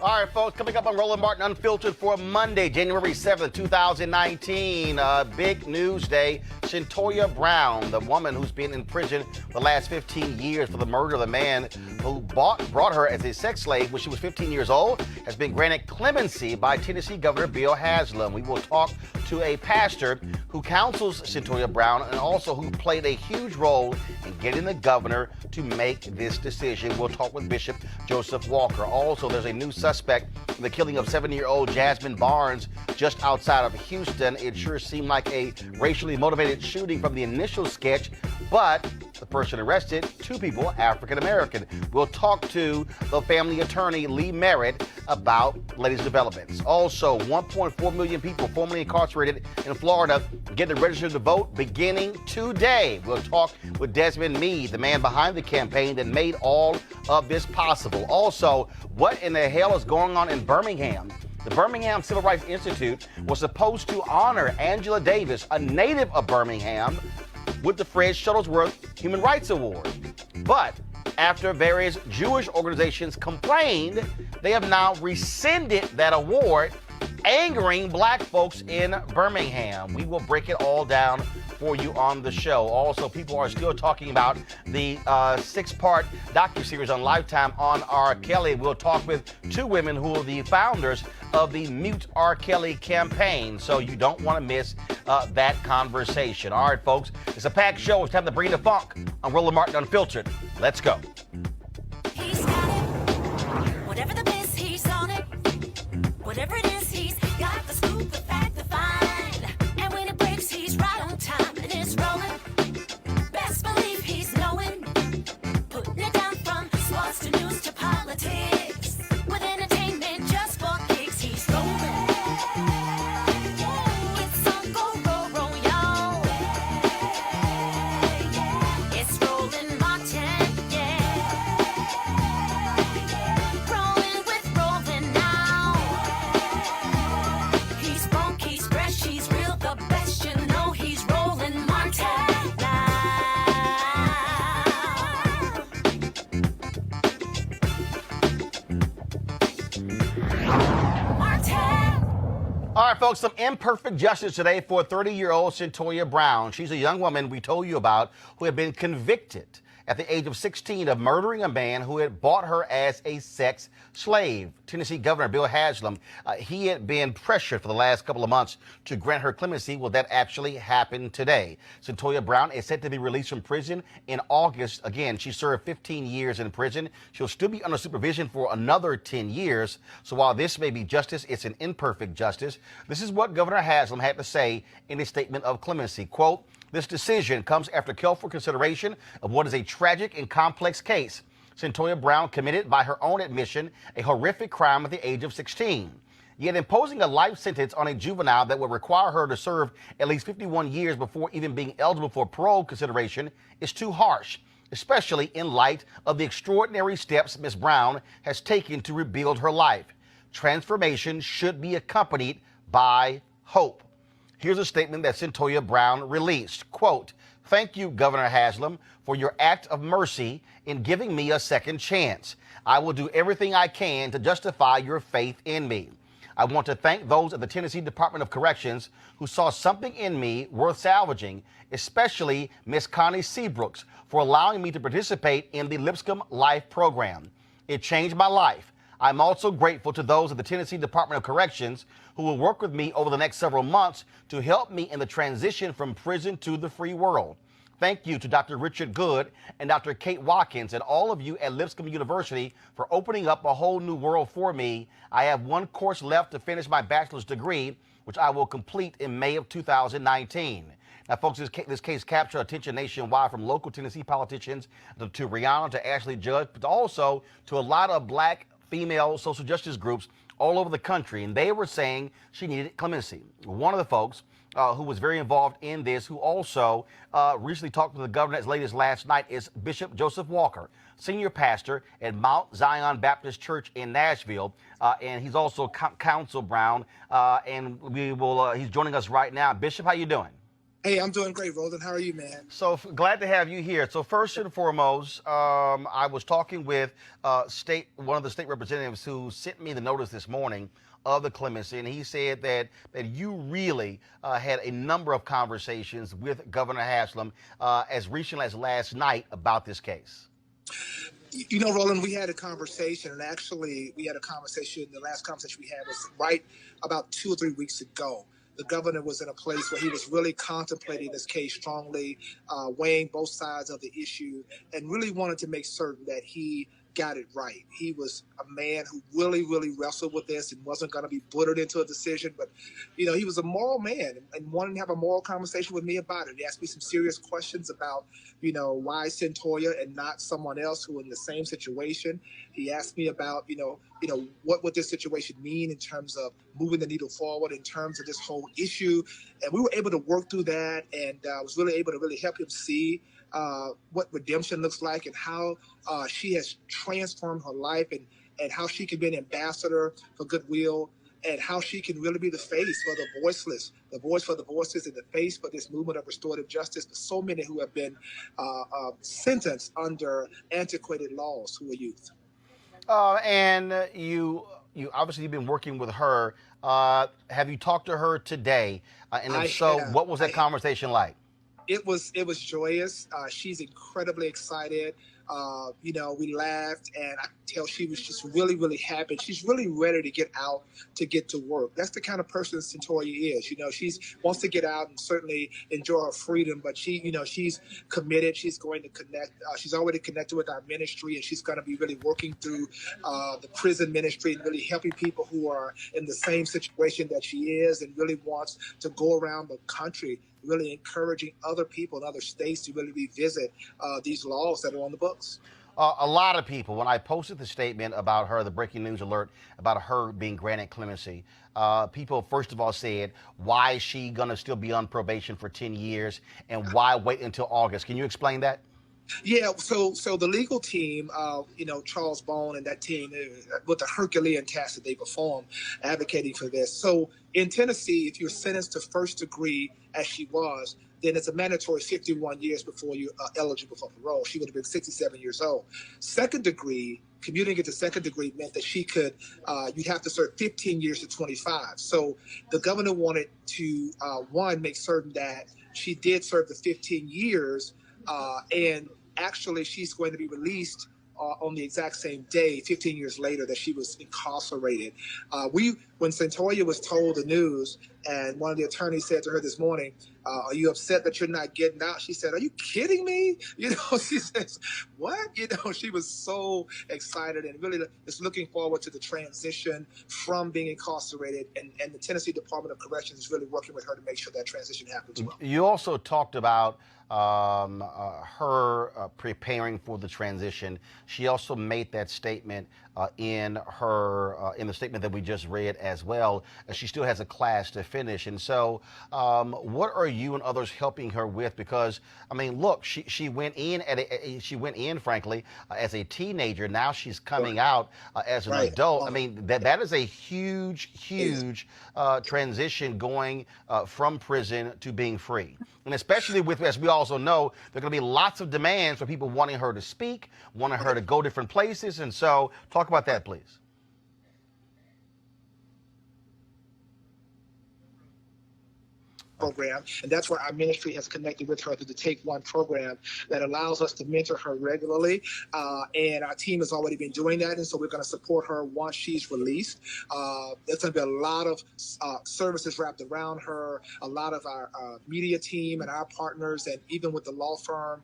All right, folks, coming up on Roland Martin Unfiltered for Monday, January 7th, 2019. Big news day. Cyntoia Brown, the woman who's been in prison the last 15 years for the murder of the man who brought her as a sex slave when she was 15 years old, has been granted clemency by Tennessee Governor Bill Haslam. We will talk to a pastor who counsels Cyntoia Brown and also who played a huge role in getting the governor to make this decision. We'll talk with Bishop Joseph Walker. Also, there's a new suspect in the killing of 7-year-old Jasmine Barnes just outside of Houston. It sure seemed like a racially motivated shooting from the initial sketch, but the person arrested, 2 people, African-American. We'll talk to the family attorney, Lee Merritt, about latest developments. Also, 1.4 million people formerly incarcerated in Florida getting registered to vote beginning today. We'll talk with Desmond Meade, the man behind the campaign that made all of this possible. Also, what in the hell is going on in Birmingham? The Birmingham Civil Rights Institute was supposed to honor Angela Davis, a native of Birmingham, with the Fred Shuttlesworth Human Rights Award. But after various Jewish organizations complained, they have now rescinded that award, angering black folks in Birmingham. We will break it all down for you on the show. Also, people are still talking about the 6-part docu-series on Lifetime on R. Kelly. We'll talk with 2 women who are the founders of the Mute R. Kelly campaign, so you don't want to miss that conversation. All right, folks, it's a packed show. It's time to bring the funk on Roland Martin Unfiltered. Let's go. He's got it. Whatever the biz, he's on it. Whatever it is, he's got the scoop, the fact, the find. And when it breaks, he's right on time and it's rolling. Best believe he's knowing. Putting it down from sports to news to politics. With entertainment just for kicks, he's rolling. It's on go, roll, y'all. It's Roland Martin, yeah. Rolling with Roland now. He's funk, he's fresh, he's real, the best, you know he's Roland Martin now. Martin! All right, folks, some imperfect justice today for 30-year-old Cyntoia Brown. She's a young woman we told you about who had been convicted at the age of 16 of murdering a man who had bought her as a sex slave. Tennessee Governor Bill Haslam, he had been pressured for the last couple of months to grant her clemency. Well, that actually happened today. Cyntoia Brown is set to be released from prison in August. Again, she served 15 years in prison. She'll still be under supervision for another 10 years. So while this may be justice, it's an imperfect justice. This is what Governor Haslam had to say in his statement of clemency. Quote, "This decision comes after careful consideration of what is a tragic and complex case. Cyntoia Brown committed, by her own admission, a horrific crime at the age of 16. Yet imposing a life sentence on a juvenile that would require her to serve at least 51 years before even being eligible for parole consideration is too harsh, especially in light of the extraordinary steps Ms. Brown has taken to rebuild her life. Transformation should be accompanied by hope." Here's a statement that Cyntoia Brown released. Quote, "Thank you, Governor Haslam, for your act of mercy in giving me a second chance. I will do everything I can to justify your faith in me. I want to thank those at the Tennessee Department of Corrections who saw something in me worth salvaging, especially Ms. Connie Seabrooks, for allowing me to participate in the Lipscomb Life program. It changed my life. I'm also grateful to those at the Tennessee Department of Corrections who will work with me over the next several months to help me in the transition from prison to the free world. Thank you to Dr. Richard Good and Dr. Kate Watkins and all of you at Lipscomb University for opening up a whole new world for me. I have one course left to finish my bachelor's degree, which I will complete in May of 2019. Now, folks, this case captured attention nationwide, from local Tennessee politicians to Rihanna to Ashley Judd, but also to a lot of black female social justice groups all over the country, and they were saying she needed clemency. One of the folks who was very involved in this, who also recently talked with the governor as late as last night, is Bishop Joseph Walker, senior pastor at Mount Zion Baptist Church in Nashville, and he's also Counsel Brown, and he's joining us right now. Bishop, how you doing? Hey, I'm doing great, Roland. How are you, man? So glad to have you here. So first and foremost, I was talking with one of the state representatives who sent me the notice this morning of the clemency, and he said that you really had a number of conversations with Governor Haslam as recently as last night about this case. You know, Roland, we had a conversation, and actually we had a conversation, the last conversation we had was right about 2 or 3 weeks ago. The governor was in a place where he was really contemplating this case strongly, weighing both sides of the issue, and really wanted to make certain that he got it right. He was a man who really, really wrestled with this and wasn't going to be buttered into a decision. But, you know, he was a moral man and wanted to have a moral conversation with me about it. He asked me some serious questions about, you know, why Cyntoia and not someone else who in the same situation. He asked me about, what would this situation mean in terms of moving the needle forward, in terms of this whole issue. And we were able to work through that, and I was really able to really help him see what redemption looks like, and how she has transformed her life, and how she can be an ambassador for goodwill, and how she can really be the face for the voiceless, the voice for the voices, and the face for this movement of restorative justice for so many who have been sentenced under antiquated laws who are youth. And you obviously you've been working with her. Have you talked to her today? And if so, what was that conversation like? It was joyous. She's incredibly excited. We laughed, and I could tell she was just really, really happy. She's really ready to get out, to get to work. That's the kind of person Cyntoia is. She wants to get out and certainly enjoy her freedom, but she's committed. She's going to connect. She's already connected with our ministry, and she's going to be really working through the prison ministry and really helping people who are in the same situation that she is, and really wants to go around the country, really encouraging other people in other states to really revisit these laws that are on the books. A lot of people, when I posted the statement about her, the breaking news alert about her being granted clemency, people first of all said, why is she going to still be on probation for 10 years and why wait until August? Can you explain that? Yeah, so the legal team, Charles Bone and that team, with the Herculean task that they perform, advocating for this. So in Tennessee, if you're sentenced to first degree, as she was, then it's a mandatory 51 years before you're eligible for parole. She would have been 67 years old. Second degree, commuting it to second degree meant that she could, you'd have to serve 15 years to 25. So the governor wanted to, make certain that she did serve the 15 years, and Actually, she's going to be released on the exact same day, 15 years later, that she was incarcerated. When Cyntoia was told the news, and one of the attorneys said to her this morning, "Are you upset that you're not getting out?" She said, "Are you kidding me?" She says, "What?" She was so excited and really is looking forward to the transition from being incarcerated. And the Tennessee Department of Corrections is really working with her to make sure that transition happens well. You also talked about her preparing for the transition. She also made that statement in the statement that we just read as well. She still has a class to finish, and so what are you and others helping her with? Because I mean, look, she went in frankly as a teenager. Now she's coming out as an adult. I mean, that is a huge transition going from prison to being free. And especially with, as we also know, there are going to be lots of demands for people wanting her to speak, wanting her to go different places. And so talk about that, please. Program, and that's where our ministry has connected with her through the Take One program that allows us to mentor her regularly, and our team has already been doing that, and so we're going to support her once she's released. There's going to be a lot of services wrapped around her, a lot of our media team and our partners, and even with the law firm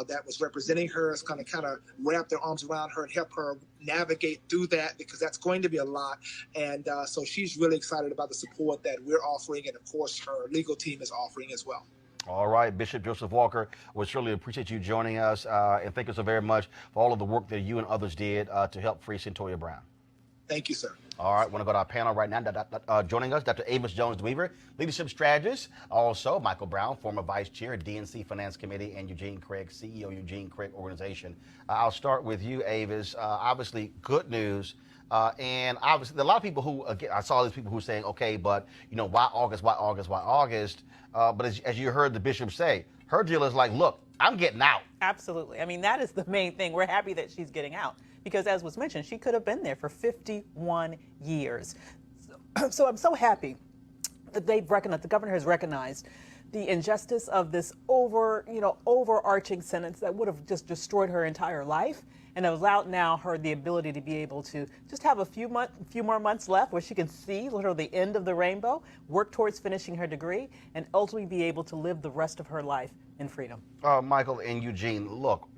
that was representing her is going to kind of wrap their arms around her and help her navigate through that, because that's going to be a lot. And so she's really excited about the support that we're offering, and of course her legal team is offering as well. All right, Bishop Joseph Walker, we certainly appreciate you joining us, and thank you so very much for all of the work that you and others did to help free Cyntoia Brown. Thank you, sir. All right, want to go to our panel right now. Joining us, Dr. Amos Jones-Weaver, leadership strategist. Also, Michael Brown, former vice chair at DNC Finance Committee, and Eugene Craig, CEO Eugene Craig Organization. I'll start with you, Avis. Obviously, good news. And obviously, a lot of people who, again, I saw these people who were saying, okay, but, why August, why August, why August? But as you heard the bishop say, her deal is like, look, I'm getting out. Absolutely. I mean, that is the main thing. We're happy that she's getting out because, as was mentioned, she could have been there for 51 years. So I'm so happy that they've recognized, the governor has recognized the injustice of this overarching sentence that would have just destroyed her entire life, and it allowed now her the ability to be able to just have a few more months left where she can see literally the end of the rainbow, work towards finishing her degree, and ultimately be able to live the rest of her life in freedom. Michael and Eugene, look,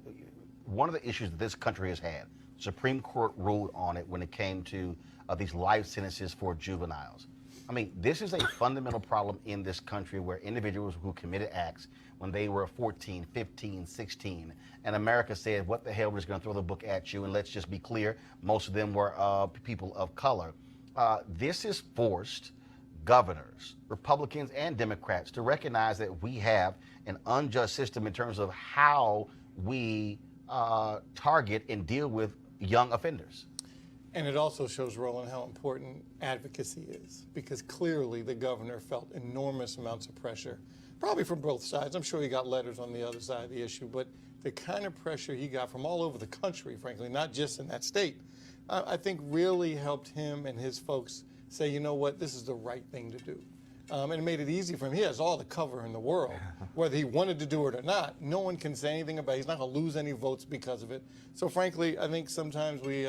one of the issues that this country has had, Supreme Court ruled on it when it came to these life sentences for juveniles. I mean, this is a fundamental problem in this country where individuals who committed acts when they were 14, 15, 16, and America said, what the hell, we're just going to throw the book at you, and let's just be clear, most of them were people of color. This has forced governors, Republicans and Democrats, to recognize that we have an unjust system in terms of how we target and deal with young offenders. And it also shows, Roland, how important advocacy is, because clearly the governor felt enormous amounts of pressure, probably from both sides. I'm sure he got letters on the other side of the issue, but the kind of pressure he got from all over the country, frankly, not just in that state, I think really helped him and his folks say, you know what, this is the right thing to do. And it made it easy for him. He has all the cover in the world, whether he wanted to do it or not. No one can say anything about it. He's not going to lose any votes because of it. So frankly, I think sometimes we...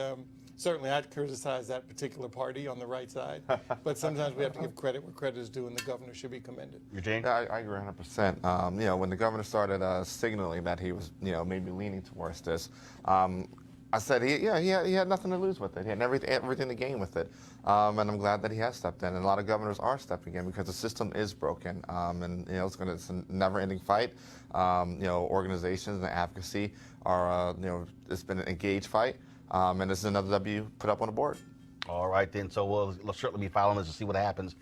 Certainly, I'd criticize that particular party on the right side, but sometimes we have to give credit where credit is due, and the governor should be commended. Eugene? Yeah, I agree 100%. When the governor started signaling that he was, maybe leaning towards this, I said he had nothing to lose with it. He had everything to gain with it, and I'm glad that he has stepped in. And a lot of governors are stepping in because the system is broken, and it's a never-ending fight. Organizations and advocacy are, it's been an engaged fight. And this is another W put up on the board. All right, then. So we'll certainly be following this to see what happens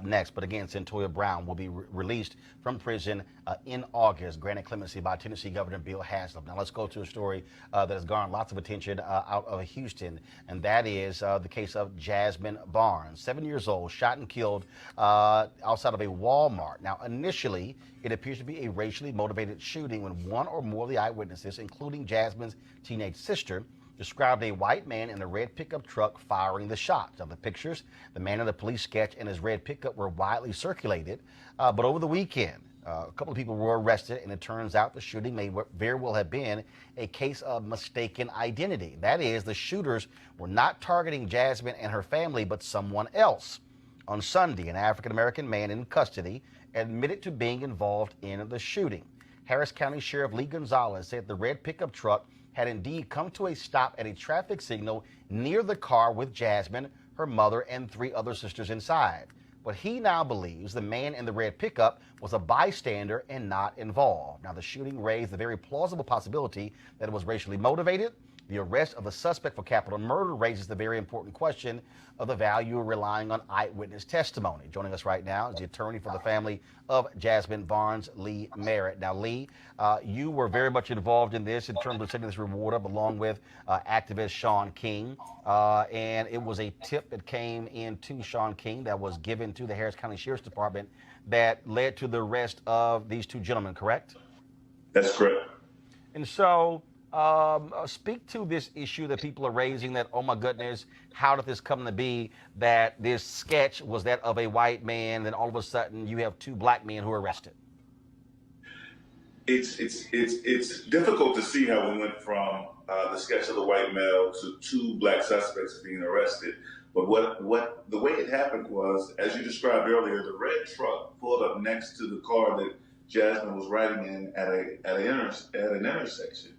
next. But again, Cyntoia Brown will be released from prison in August, granted clemency by Tennessee Governor Bill Haslam. Now let's go to a story that has garnered lots of attention out of Houston, and that is the case of Jasmine Barnes, 7 years old, shot and killed outside of a Walmart. Now, initially, it appears to be a racially motivated shooting when one or more of the eyewitnesses, including Jasmine's teenage sister, described a white man in a red pickup truck firing the shots. Now, the pictures, the man in the police sketch and his red pickup were widely circulated, but over the weekend, a couple of people were arrested, and it turns out the shooting may very well have been a case of mistaken identity. That is, the shooters were not targeting Jasmine and her family, but someone else. On Sunday, an African-American man in custody admitted to being involved in the shooting. Harris County Sheriff Lee Gonzalez said the red pickup truck had indeed come to a stop at a traffic signal near the car with Jasmine, her mother, and 3 other sisters inside. But he now believes the man in the red pickup was a bystander and not involved. Now, the shooting raised the very plausible possibility that it was racially motivated. The arrest of the suspect for capital murder raises the very important question of the value of relying on eyewitness testimony. Joining us right now is the attorney for the family of Jasmine Barnes, Lee Merritt. Now, Lee, you were very much involved in this in terms of setting this reward up along with activist Shaun King. And it was a tip that came in to Shaun King that was given to the Harris County Sheriff's Department that led to the arrest of these 2 gentlemen, correct? That's correct. And so, speak to this issue that people are raising that, oh my goodness, how did this come to be that this sketch was that of a white man, then all of a sudden you have 2 black men who are arrested? It's difficult to see how we went from the sketch of the white male to 2 black suspects being arrested. But what the way it happened was, as you described earlier, the red truck pulled up next to the car that Jasmine was riding in at an intersection.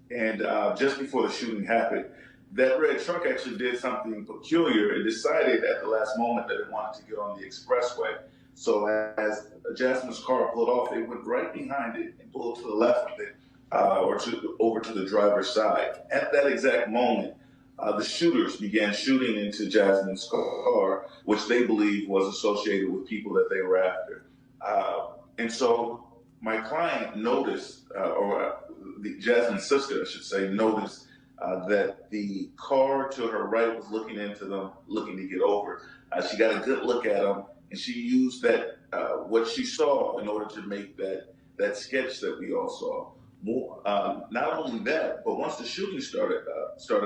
And just before the shooting happened, that red truck actually did something peculiar. It decided at the last moment that it wanted to get on the expressway. So as Jasmine's car pulled off, it went right behind it and pulled to the left of it, over to the driver's side. At that exact moment, the shooters began shooting into Jasmine's car, which they believed was associated with people that they were after. And so my client noticed, Jasmine's sister, I should say, noticed that the car to her right was looking into them, looking to get over. She got a good look at them, and she used that what she saw in order to make that sketch that we all saw. Not only that, but once the shooting started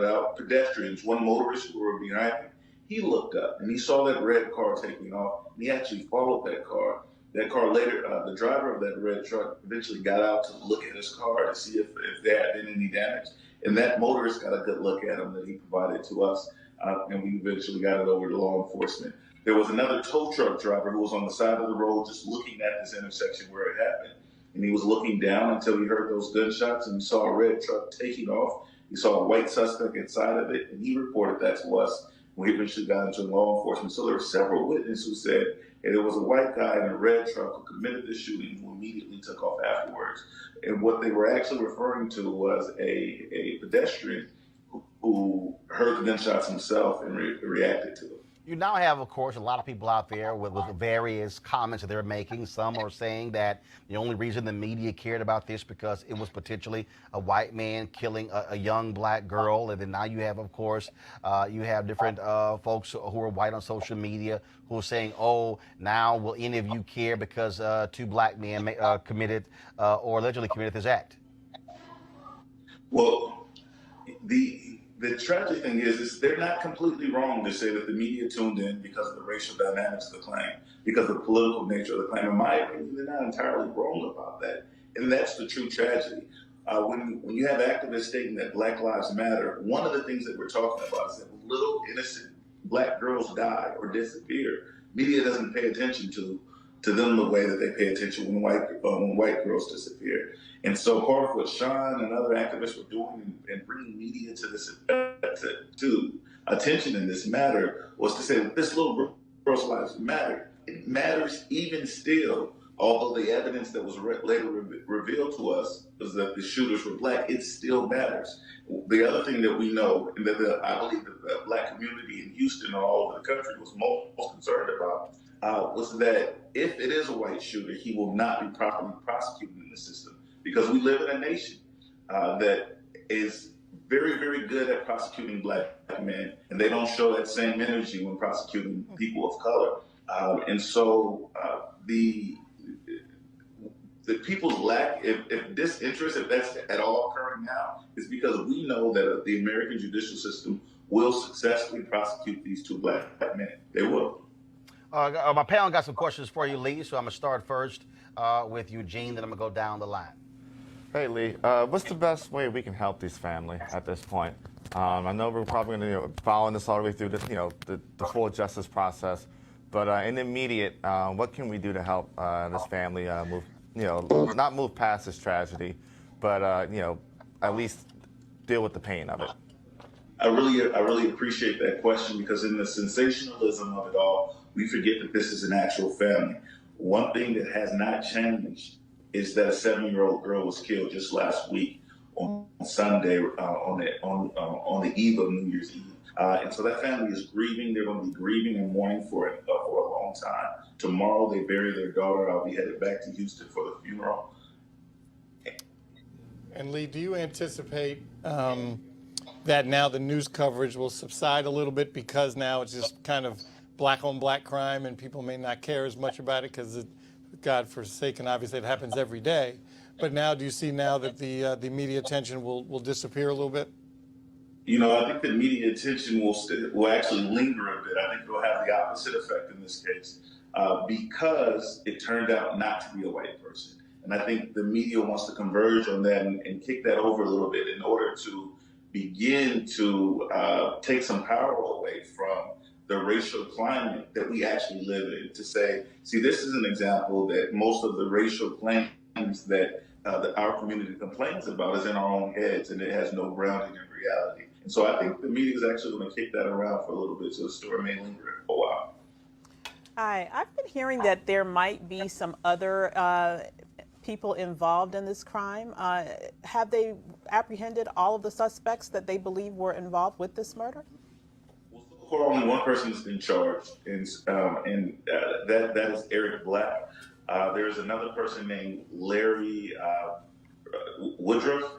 out, pedestrians, one motorist who were behind him, he looked up and he saw that red car taking off, and he actually followed that car. That car later, the driver of that red truck eventually got out to look at his car to see if there had been any damage. And that motorist got a good look at him that he provided to us, and we eventually got it over to law enforcement. There was another tow truck driver who was on the side of the road just looking at this intersection where it happened. And he was looking down until he heard those gunshots, and he saw a red truck taking off. He saw a white suspect inside of it, and he reported that to us. We eventually got into law enforcement. So there were several witnesses who said, hey, there was a white guy in a red truck who committed the shooting, who immediately took off afterwards. And what they were actually referring to was a pedestrian who heard the gunshots himself and reacted to them. You now have, of course, a lot of people out there with various comments that they're making. Some are saying that the only reason the media cared about this because it was potentially a white man killing a young black girl. And then now you have, of course, you have different folks who are white on social media who are saying, oh, now will any of you care because 2 black men committed or allegedly committed this act? Well, the tragic thing is they're not completely wrong to say that the media tuned in because of the racial dynamics of the claim, because of the political nature of the claim. In my opinion, they're not entirely wrong about that. And that's the true tragedy. When you have activists stating that Black Lives Matter, one of the things that we're talking about is that little innocent black girls die or disappear. Media doesn't pay attention to them the way that they pay attention when white girls disappear. And so part of what Shaun and other activists were doing and bringing media to this to attention in this matter was to say that this little girl's lives matter. It matters even still, although the evidence that was later revealed to us was that the shooters were black. It still matters. The other thing that we know, and that I believe that the black community in Houston and all over the country was most concerned about, was that if it is a white shooter, he will not be properly prosecuted in the system. Because we live in a nation that is very, very good at prosecuting black men, and they don't show that same energy when prosecuting people of color. And so the people's lack, if disinterest, if that's at all occurring now, is because we know that the American judicial system will successfully prosecute these two black men. They will. My panel got some questions for you, Lee. So I'm gonna start first with Eugene, then I'm gonna go down the line. Hey, Lee, what's the best way we can help these families at this point? I know we're probably going to follow this all the way through the full justice process, but in the immediate, what can we do to help this family move, not move past this tragedy, but at least deal with the pain of it? I really appreciate that question, because in the sensationalism of it all, we forget that this is an actual family. One thing that has not changed is that a 7-year-old girl was killed just last week on Sunday on the eve of New Year's Eve. And so that family is grieving. They're going to be grieving and mourning for a long time. Tomorrow they bury their daughter. I'll be headed back to Houston for the funeral. And Lee, do you anticipate that now the news coverage will subside a little bit, because now it's just kind of black on black crime and people may not care as much about it because God forsaken, obviously it happens every day. But now, do you see now that the media attention will disappear a little bit? I think the media attention will actually linger a bit. I think it will have the opposite effect in this case, because it turned out not to be a white person. And I think the media wants to converge on that and kick that over a little bit in order to begin to take some power away from the racial climate that we actually live in, to say, see, this is an example that most of the racial claims that our community complains about is in our own heads, and it has no grounding in reality. And so I think the media is actually going to kick that around for a little bit, so the story may linger a while. Hi, I've been hearing that there might be some other people involved in this crime. Have they apprehended all of the suspects that they believe were involved with this murder? Only one person has been charged, and that is Eric Black. There's another person named Larry Woodruff,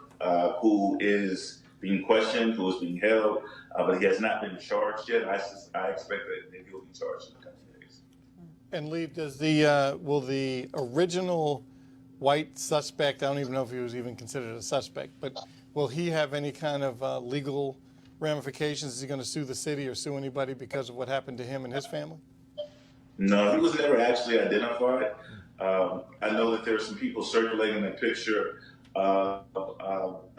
who is being questioned, who is being held, but he has not been charged yet. I expect that he'll be charged in the coming days. And Lee, will the original white suspect, I don't even know if he was even considered a suspect, but will he have any kind of legal ramifications? Is he going to sue the city or sue anybody because of what happened to him and his family? No, he was never actually identified. I know that there are some people circulating a picture of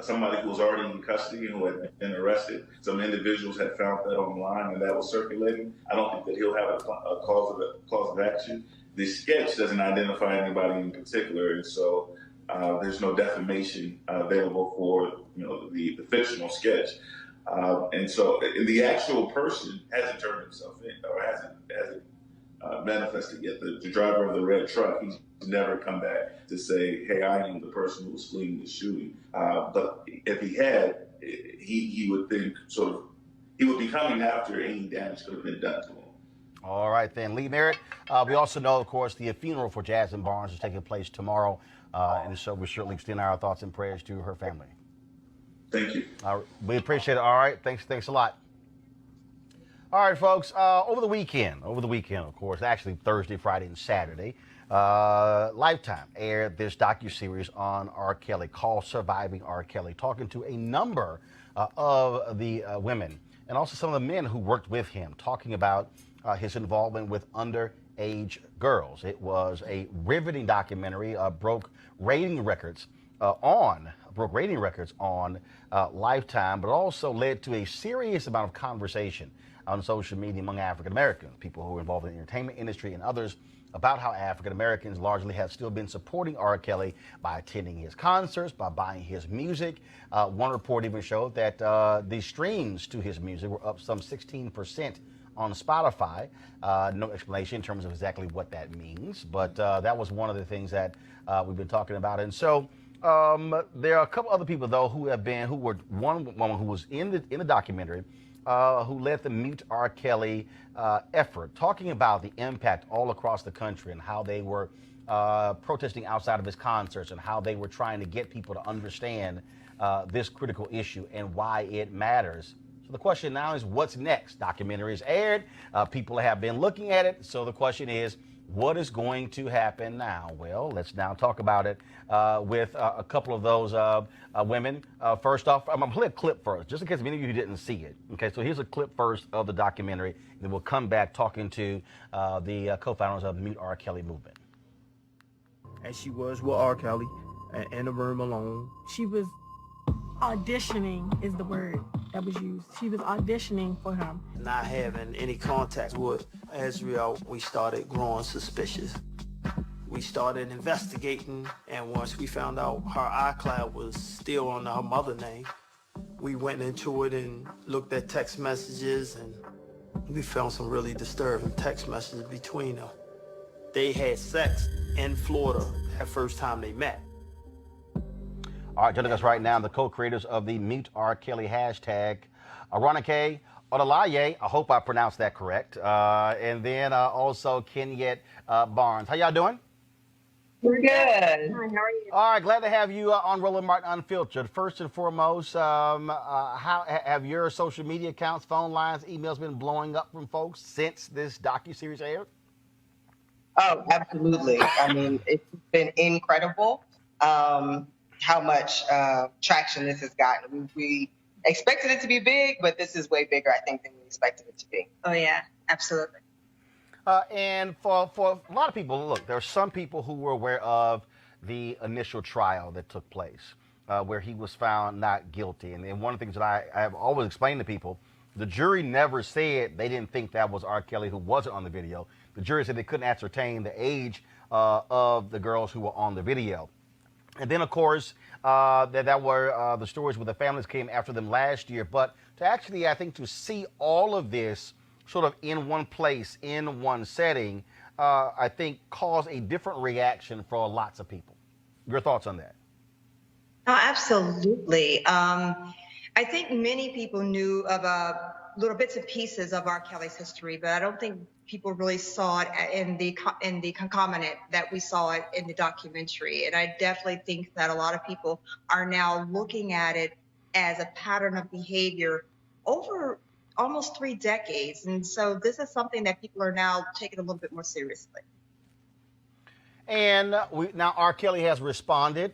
somebody who was already in custody and who had been arrested. Some individuals had found that online, and that was circulating. I don't think that he'll have a cause of action. The sketch doesn't identify anybody in particular, and so there's no defamation available for the fictional sketch. And so the actual person hasn't turned himself in, or hasn't manifested yet. The driver of the red truck, he's never come back to say, hey, I am the person who was fleeing the shooting. But if he had, he would think he would be coming after any damage could have been done to him. All right, then. Lee Merritt, we also know, of course, the funeral for Jasmine Barnes is taking place tomorrow. And so we certainly extend our thoughts and prayers to her family. Thank you. We appreciate it. All right. Thanks a lot. All right, folks. Over the weekend, of course, actually Thursday, Friday, and Saturday, Lifetime aired this docu-series on R. Kelly called Surviving R. Kelly, talking to a number of the women and also some of the men who worked with him, talking about his involvement with underage girls. It was a riveting documentary, broke rating records on Lifetime, but also led to a serious amount of conversation on social media among African Americans, people who are involved in the entertainment industry and others, about how African Americans largely have still been supporting R. Kelly by attending his concerts, by buying his music. One report even showed that the streams to his music were up some 16% on Spotify. No explanation in terms of exactly what that means, but that was one of the things that we've been talking about. And so there are a couple other people, though, who were one woman who was in the documentary, who led the Mute R. Kelly effort, talking about the impact all across the country and how they were protesting outside of his concerts and how they were trying to get people to understand this critical issue and why it matters. So the question now is, what's next? Documentary is aired. People have been looking at it. So the question is, What is going to happen now? Well, let's now talk about it with a couple of those women. First off, I'm going to play a clip first, just in case many of you didn't see it. Okay, so here's a clip first of the documentary, and then we'll come back talking to the co-founders of the Meet R. Kelly movement. As she was with R. Kelly in the room alone. She was auditioning is the word that was used. She was auditioning for him. Not having any contact with Israel, we started growing suspicious. We started investigating, and once we found out her iCloud was still under her mother's name, we went into it and looked at text messages, and we found some really disturbing text messages between them. They had sex in Florida that first time they met. All right, joining us right now, the co-creators of the Meet R. Kelly hashtag, Aronike Odolaye, I hope I pronounced that correct, and then also Kenyette Barnes. How y'all doing? We're good. Hi, how are you? All right, glad to have you on Roland Martin Unfiltered. First and foremost, how have your social media accounts, phone lines, emails been blowing up from folks since this docu-series aired? Oh, absolutely. I mean, it's been incredible how much traction this has gotten. We expected it to be big, but this is way bigger, I think, than we expected it to be. Oh, yeah, absolutely. And for a lot of people, look, there are some people who were aware of the initial trial that took place, where he was found not guilty. And one of the things that I have always explained to people, the jury never said they didn't think that was R. Kelly who wasn't on the video. The jury said they couldn't ascertain the age of the girls who were on the video. And then, of course, that were the stories where the families came after them last year. But to actually, I think, to see all of this sort of in one place, in one setting, I think caused a different reaction for lots of people. Your thoughts on that? Oh, absolutely. I think many people knew about little bits and pieces of R. Kelly's history, but I don't think people really saw it in the concomitant that we saw it in the documentary. And I definitely think that a lot of people are now looking at it as a pattern of behavior over almost 3 decades. And so this is something that people are now taking a little bit more seriously. And now R. Kelly has responded.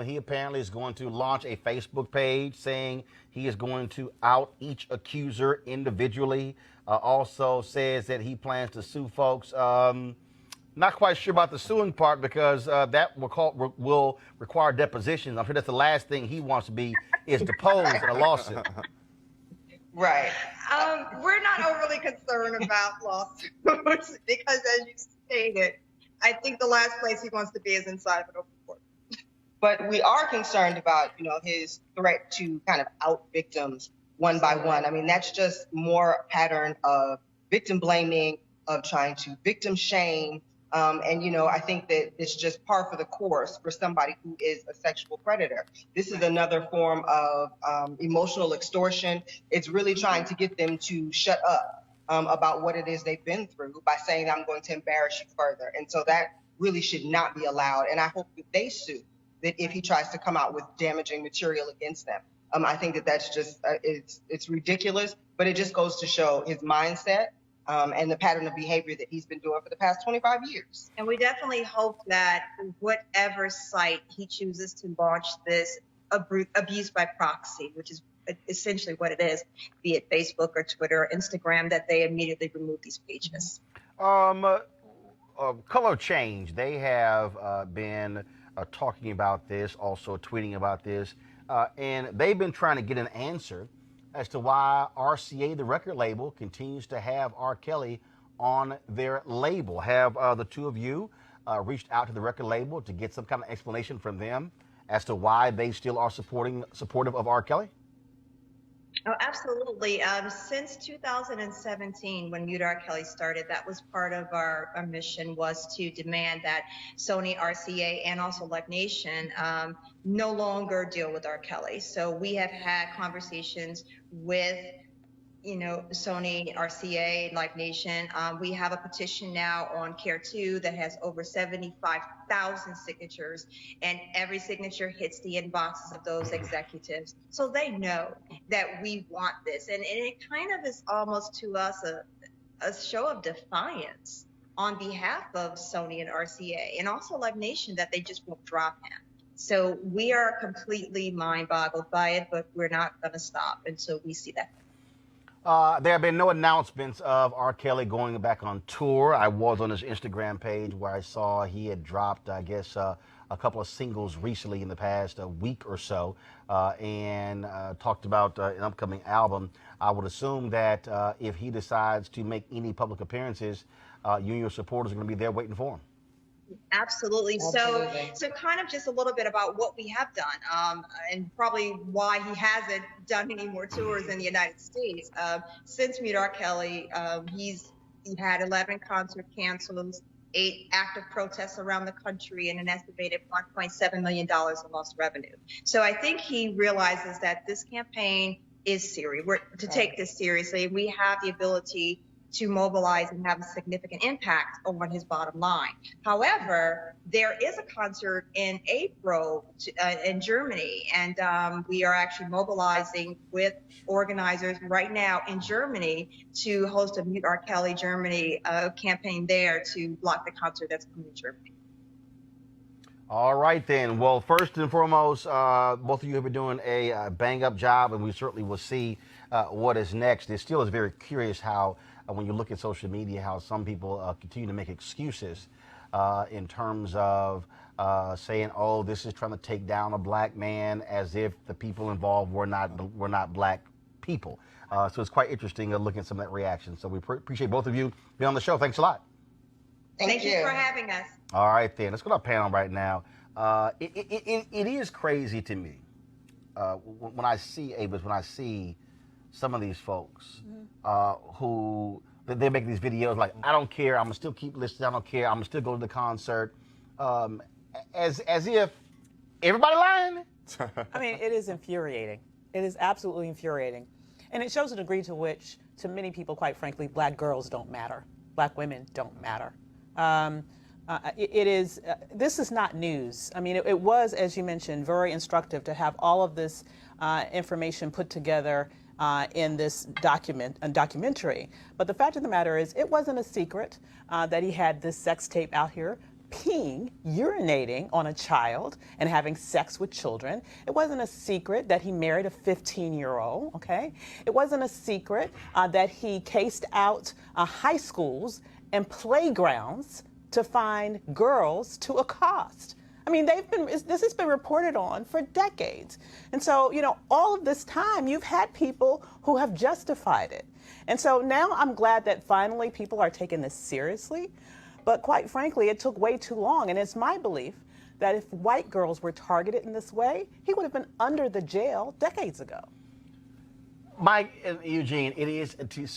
He apparently is going to launch a Facebook page saying he is going to out each accuser individually. Also says that he plans to sue folks. Not quite sure about the suing part because that will require depositions. I'm sure that's the last thing he wants to be is deposed in a lawsuit. Right. We're not overly concerned about lawsuits because, as you stated, I think the last place he wants to be is inside of an open court. But we are concerned about, his threat to kind of out victims one by one. I mean, that's just more a pattern of victim blaming, of trying to victim shame. And I think that it's just par for the course for somebody who is a sexual predator. This is another form of emotional extortion. It's really trying to get them to shut up about what it is they've been through by saying, I'm going to embarrass you further. And so that really should not be allowed. And I hope that they sue, that if he tries to come out with damaging material against them. I think that that's just, it's ridiculous, but it just goes to show his mindset and the pattern of behavior that he's been doing for the past 25 years. And we definitely hope that whatever site he chooses to launch this abuse by proxy, which is essentially what it is, be it Facebook or Twitter or Instagram, that they immediately remove these pages. Color Change, they have been talking about this, also tweeting about this, and they've been trying to get an answer as to why RCA, the record label, continues to have R. Kelly on their label. Have the two of you reached out to the record label to get some kind of explanation from them as to why they still are supportive of R. Kelly? Oh, absolutely. Since 2017, when Meet R. Kelly started, that was part of our mission, was to demand that Sony, RCA, and also Live Nation no longer deal with R. Kelly. So we have had conversations with Sony, RCA, Live Nation. We have a petition now on Care2 that has over 75,000 signatures, and every signature hits the inboxes of those executives. So they know that we want this. And it kind of is almost to us a show of defiance on behalf of Sony and RCA and also Live Nation that they just won't drop him. So we are completely mind-boggled by it, but we're not going to stop until we see that. There have been no announcements of R. Kelly going back on tour. I was on his Instagram page where I saw he had dropped, I guess, a couple of singles recently in the past week or so, and talked about an upcoming album. I would assume that if he decides to make any public appearances, you and your supporters are going to be there waiting for him. Absolutely. So kind of just a little bit about what we have done, and probably why he hasn't done any more tours in the United States. Since Meet R. Kelly, he had 11 concert cancels, 8 active protests around the country, and an estimated $1.7 million in lost revenue. So I think he realizes that this campaign is serious. We're to take this seriously. We have the ability to mobilize and have a significant impact on his bottom line. However, there is a concert in April in Germany, and we are actually mobilizing with organizers right now in Germany to host a Mute R. Kelly Germany campaign there to block the concert that's coming in Germany. All right, then. Well, first and foremost, both of you have been doing a bang-up job, and we certainly will see what is next. It still is very curious how, when you look at social media, how some people continue to make excuses in terms of saying, "Oh, this is trying to take down a black man," as if the people involved were not black people. So it's quite interesting looking at some of that reaction. So we appreciate both of you being on the show. Thanks a lot. Thank you for having us. All right, then. Let's go to our panel right now. It is crazy to me when I see some of these folks who they make these videos like, "I don't care, I'm gonna still keep listening, I don't care, I'm gonna still go to the concert," as if everybody lying. I mean, it is infuriating. It is absolutely infuriating. And it shows a degree to which, to many people, quite frankly, black girls don't matter. Black women don't matter. This is not news. I mean, it was, as you mentioned, very instructive to have all of this information put together in this documentary. But the fact of the matter is, it wasn't a secret that he had this sex tape out here peeing, urinating on a child and having sex with children. It wasn't a secret that he married a 15-year-old, okay? It wasn't a secret that he cased out high schools and playgrounds to find girls to accost. I mean, this has been reported on for decades. And so, you know, all of this time, you've had people who have justified it. And so now I'm glad that finally people are taking this seriously. But quite frankly, it took way too long. And it's my belief that if white girls were targeted in this way, he would have been under the jail decades ago. Mike and Eugene, it is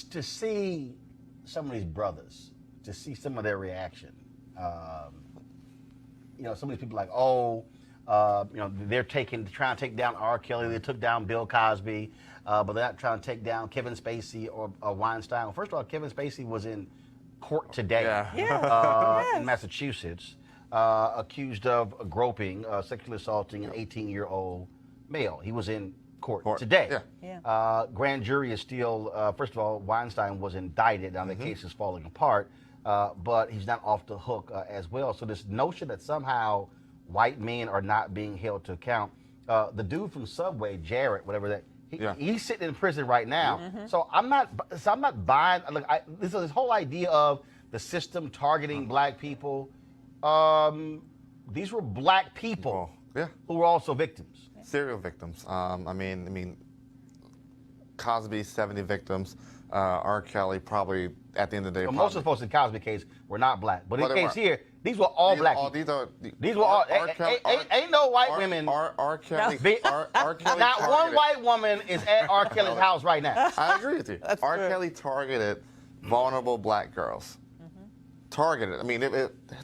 to see some of these brothers, to see some of their reaction. You know, some of these people like, oh, you know, they're trying to take down R. Kelly. They took down Bill Cosby, but they're not trying to take down Kevin Spacey or Weinstein. Well, first of all, Kevin Spacey was in court today in Massachusetts, accused of groping, sexually assaulting an 18-year-old male. He was in court today. Grand jury is still, first of all, Weinstein was indicted. Now the case is falling apart, but he's not off the hook as well. So this notion that somehow white men are not being held to account. The dude from Subway, Jarrett, whatever that, he's sitting in prison right now. So I'm not buying. Look, this whole idea of the system targeting black people. These were black people who were also victims. Serial victims. I mean, Cosby, 70 victims. R. Kelly, probably at the end of the day. Well, most of the folks in the Cosby case were not black, but in the case here, these were all black. These were all. Ain't no white women. R. Kelly. Not one white woman is at R. Kelly's house right now. I agree with you. R. Kelly targeted vulnerable black girls. Targeted. I mean,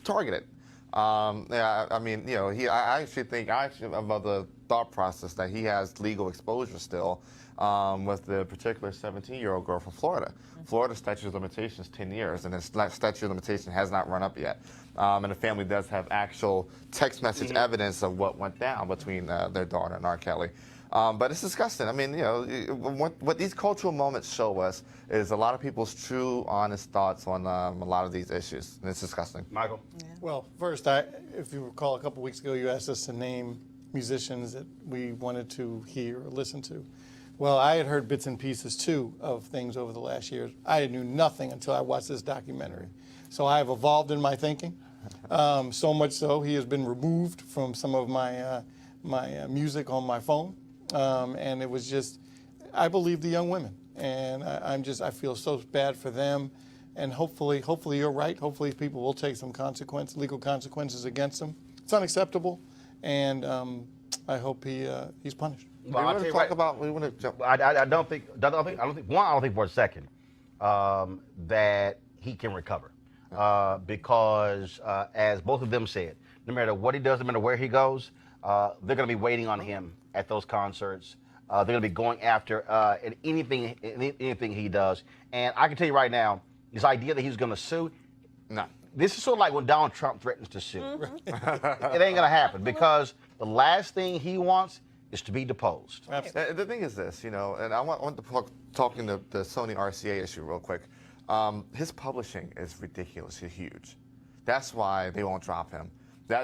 targeted. Yeah. I mean, you know, I actually am of the thought process that he has legal exposure still. With the particular 17-year-old girl from Florida. Florida statute of limitations 10 years, and the statute of limitation has not run up yet. And the family does have actual text message evidence of what went down between their daughter and R. Kelly. But it's disgusting. I mean, what these cultural moments show us is a lot of people's true, honest thoughts on a lot of these issues, and it's disgusting. Michael? Well, first, if you recall, a couple weeks ago, you asked us to name musicians that we wanted to hear or listen to. Well, I had heard bits and pieces, too, of things over the last years. I knew nothing until I watched this documentary. So I have evolved in my thinking, so much so he has been removed from some of my music on my phone. And it was just, I believe the young women. And I feel so bad for them. And hopefully you're right. Hopefully people will take some legal consequences against him. It's unacceptable. And I hope he's punished. Well, I don't think for a second that he can recover because as both of them said, no matter what he does, no matter where he goes, they're going to be waiting on him at those concerts. They're going to be going after anything he does. And I can tell you right now, this idea that he's going to sue, no. This is sort of like when Donald Trump threatens to sue. It ain't going to happen because the last thing he wants is to be deposed. The thing is this, and I want to talking the Sony RCA issue real quick. His publishing is ridiculously huge. That's why they won't drop him. You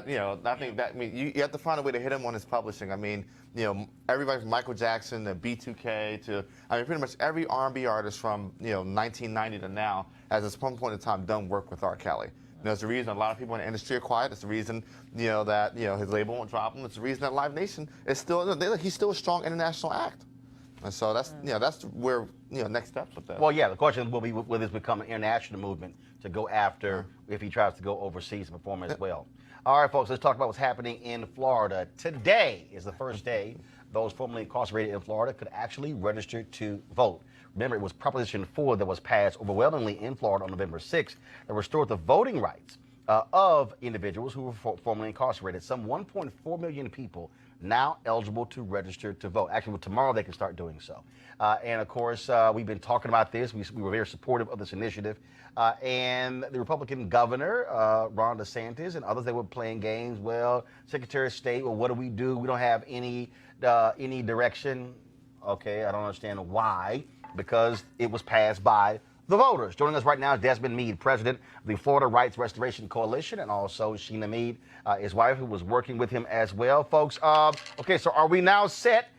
have to find a way to hit him on his publishing. I mean, everybody from Michael Jackson to B2K to, pretty much every R&B artist from, 1990 to now has at some point in time done work with R. Kelly. There's a reason a lot of people in the industry are quiet. It's the reason, that, his label won't drop him. It's the reason that Live Nation is still, he's still a strong international act. And so that's where, next steps with that. Well, yeah, the question will be, will this become an international movement to go after if he tries to go overseas and perform as well? All right, folks, let's talk about what's happening in Florida. Today is the first day those formerly incarcerated in Florida could actually register to vote. Remember, it was Proposition 4 that was passed overwhelmingly in Florida on November 6th that restored the voting rights of individuals who were formerly incarcerated. Some 1.4 million people now eligible to register to vote. Actually, tomorrow they can start doing so. And of course, we've been talking about this. We were very supportive of this initiative. And the Republican governor, Ron DeSantis, and others, they were playing games. Well, Secretary of State, well, what do? We don't have any direction. Okay, I don't understand why. Because it was passed by the voters. Joining us right now is Jasmine Meade, president of the Florida Rights Restoration Coalition, and also Sheena Meade, his wife, who was working with him as well. Folks, okay, so are we now set?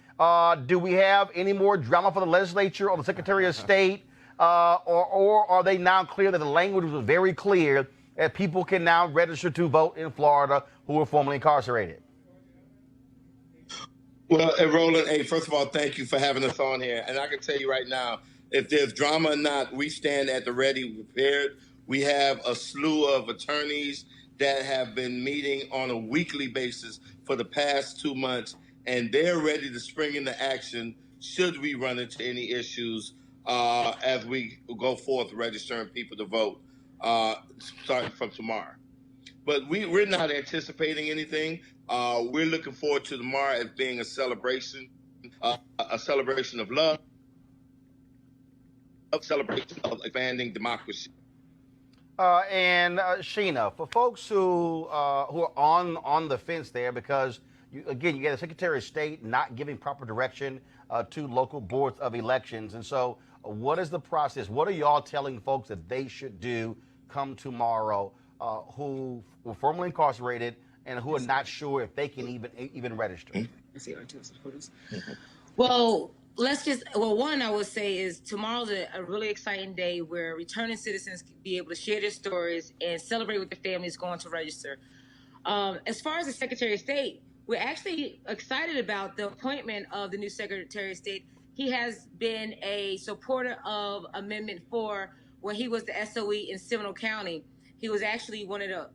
Do we have any more drama for the legislature or the Secretary of State? Or are they now clear that the language was very clear that people can now register to vote in Florida who were formerly incarcerated? Well, Roland, first of all, thank you for having us on here. And I can tell you right now, if there's drama or not, we stand at the ready, prepared. We have a slew of attorneys that have been meeting on a weekly basis for the past 2 months, and they're ready to spring into action should we run into any issues as we go forth registering people to vote starting from tomorrow. But we're not anticipating anything. We're looking forward to tomorrow as being a celebration of love, a celebration of expanding democracy. And Sheena, for folks who are on the fence there, because you get the Secretary of State not giving proper direction to local boards of elections, and so what is the process? What are y'all telling folks that they should do come tomorrow who were formerly incarcerated and who are not sure if they can even register? Well, one I would say is tomorrow's a really exciting day where returning citizens can be able to share their stories and celebrate with their families going to register. As far as the Secretary of State, we're actually excited about the appointment of the new Secretary of State. He has been a supporter of Amendment 4 when he was the SOE in Seminole County. He was actually one of the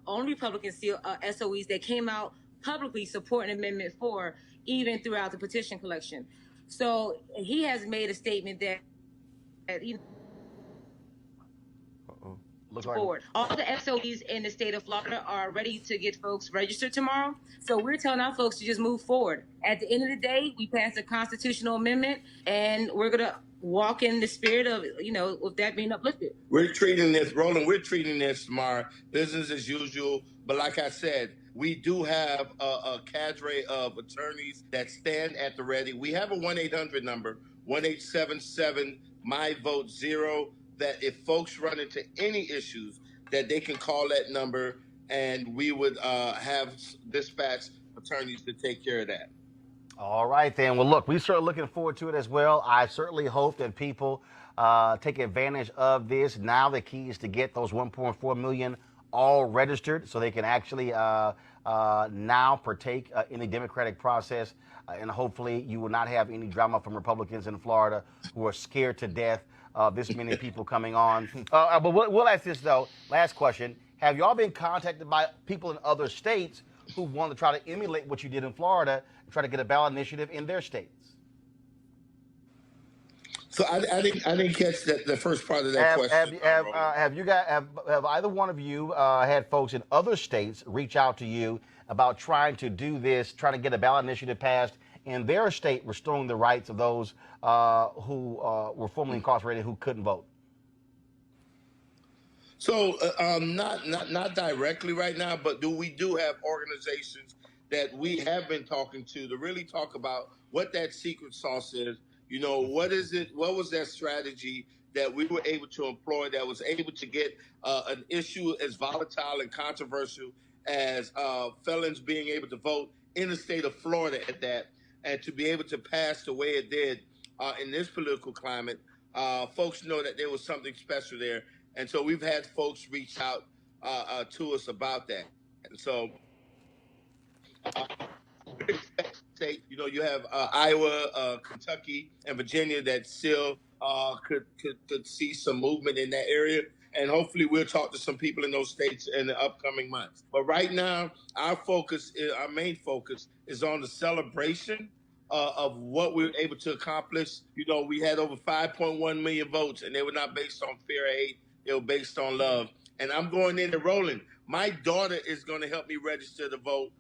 only Republican SOEs that came out publicly supporting Amendment 4, even throughout the petition collection. So he has made a statement that forward. All the SOEs in the state of Florida are ready to get folks registered tomorrow. So we're telling our folks to just move forward. At the end of the day, we passed a constitutional amendment, and we're going to walk in the spirit of, of that being uplifted. We're treating this, Roland, we're treating this smart, business as usual. But like I said, we do have a cadre of attorneys that stand at the ready. We have a 1-800 number, 1-877-MY-VOTE-0, that if folks run into any issues, that they can call that number, and we would have dispatch attorneys to take care of that. All right, then. Well, look, we start looking forward to it as well. I certainly hope that people take advantage of this. Now the key is to get those 1.4 million all registered so they can actually now partake in the democratic process. And hopefully you will not have any drama from Republicans in Florida who are scared to death of this many people coming on. But we'll ask this, though. Last question. Have y'all been contacted by people in other states who want to try to emulate what you did in Florida and try to get a ballot initiative in their states? So I didn't catch the first part of that question. Have either one of you had folks in other states reach out to you about trying to do this, trying to get a ballot initiative passed in their state, restoring the rights of those who were formerly incarcerated who couldn't vote? So not directly right now, but we do have organizations that we have been talking to really talk about what that secret sauce is. What is it? What was that strategy that we were able to employ that was able to get an issue as volatile and controversial as felons being able to vote in the state of Florida at that, and to be able to pass the way it did in this political climate? Folks know that there was something special there. And so we've had folks reach out to us about that. And so, you have Iowa, Kentucky, and Virginia that still could see some movement in that area. And hopefully we'll talk to some people in those states in the upcoming months. But right now, our main focus is on the celebration of what we were able to accomplish. We had over 5.1 million votes, and they were not based on fear or hate. They were based on love. And I'm going in and Roland. My daughter is going to help me register to vote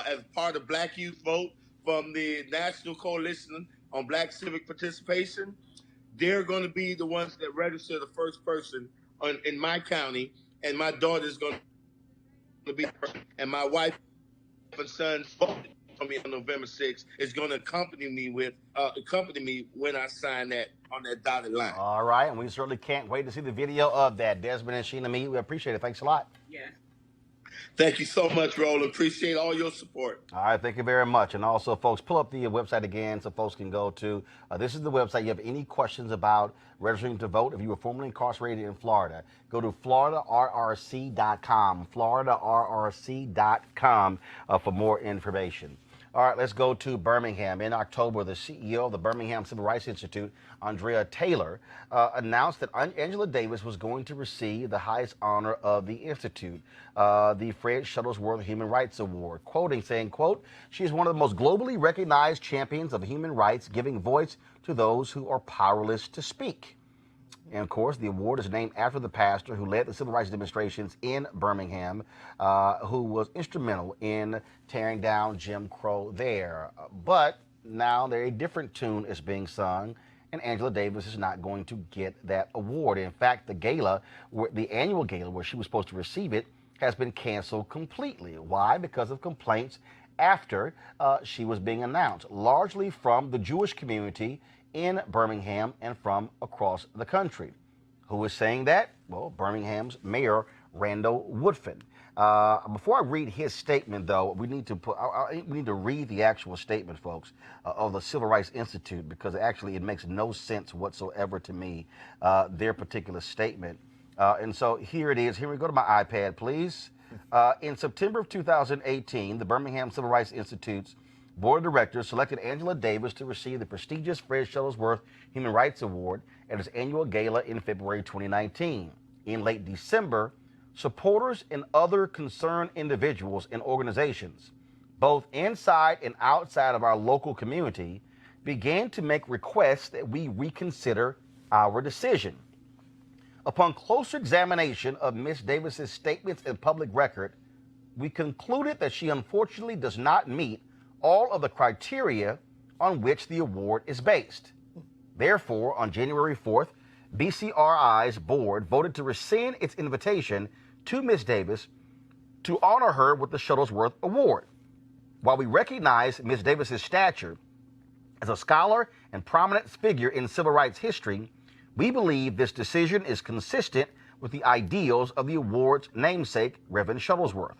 as part of Black Youth Vote from the National Coalition on Black Civic Participation. They're going to be the ones that register the first person in my county, and my daughter is going to be, and my wife and son voted for me on November 6th is going to accompany me when I sign that on that dotted line. All right, and we certainly can't wait to see the video of that. Desmond and Sheena Mead, we appreciate it. Thanks a lot. Yeah. Thank you so much, Roland. Appreciate all your support. All right, thank you very much. And also, folks, pull up the website again so folks can go to. This is the website. You have any questions about registering to vote if you were formerly incarcerated in Florida, go to FloridaRRC.com, FloridaRRC.com for more information. All right, let's go to Birmingham. In October, the CEO of the Birmingham Civil Rights Institute, Andrea Taylor, announced that Angela Davis was going to receive the highest honor of the Institute, the Fred Shuttlesworth Human Rights Award, saying, quote, "She is one of the most globally recognized champions of human rights, giving voice to those who are powerless to speak." And of course, the award is named after the pastor who led the civil rights demonstrations in Birmingham, who was instrumental in tearing down Jim Crow there. But now a different tune is being sung, and Angela Davis is not going to get that award. In fact, the annual gala where she was supposed to receive it has been canceled completely. Why? Because of complaints after she was being announced, largely from the Jewish community in Birmingham and from across the country. Who is saying that? Well, Birmingham's Mayor Randall Woodfin. Before I read his statement, though, we need to read the actual statement, folks, of the Civil Rights Institute, because actually it makes no sense whatsoever to me, their particular statement. And so here it is. Here we go to my iPad, please. In September of 2018, the Birmingham Civil Rights Institute's Board of Directors selected Angela Davis to receive the prestigious Fred Shuttlesworth Human Rights Award at its annual gala in February 2019. In late December, supporters and other concerned individuals and organizations, both inside and outside of our local community, began to make requests that we reconsider our decision. Upon closer examination of Ms. Davis's statements and public record, we concluded that she unfortunately does not meet all of the criteria on which the award is based. Therefore, on January 4th, BCRI's board voted to rescind its invitation to Ms. Davis to honor her with the Shuttlesworth Award. While we recognize Ms. Davis's stature as a scholar and prominent figure in civil rights history, we believe this decision is consistent with the ideals of the award's namesake, Reverend Shuttlesworth.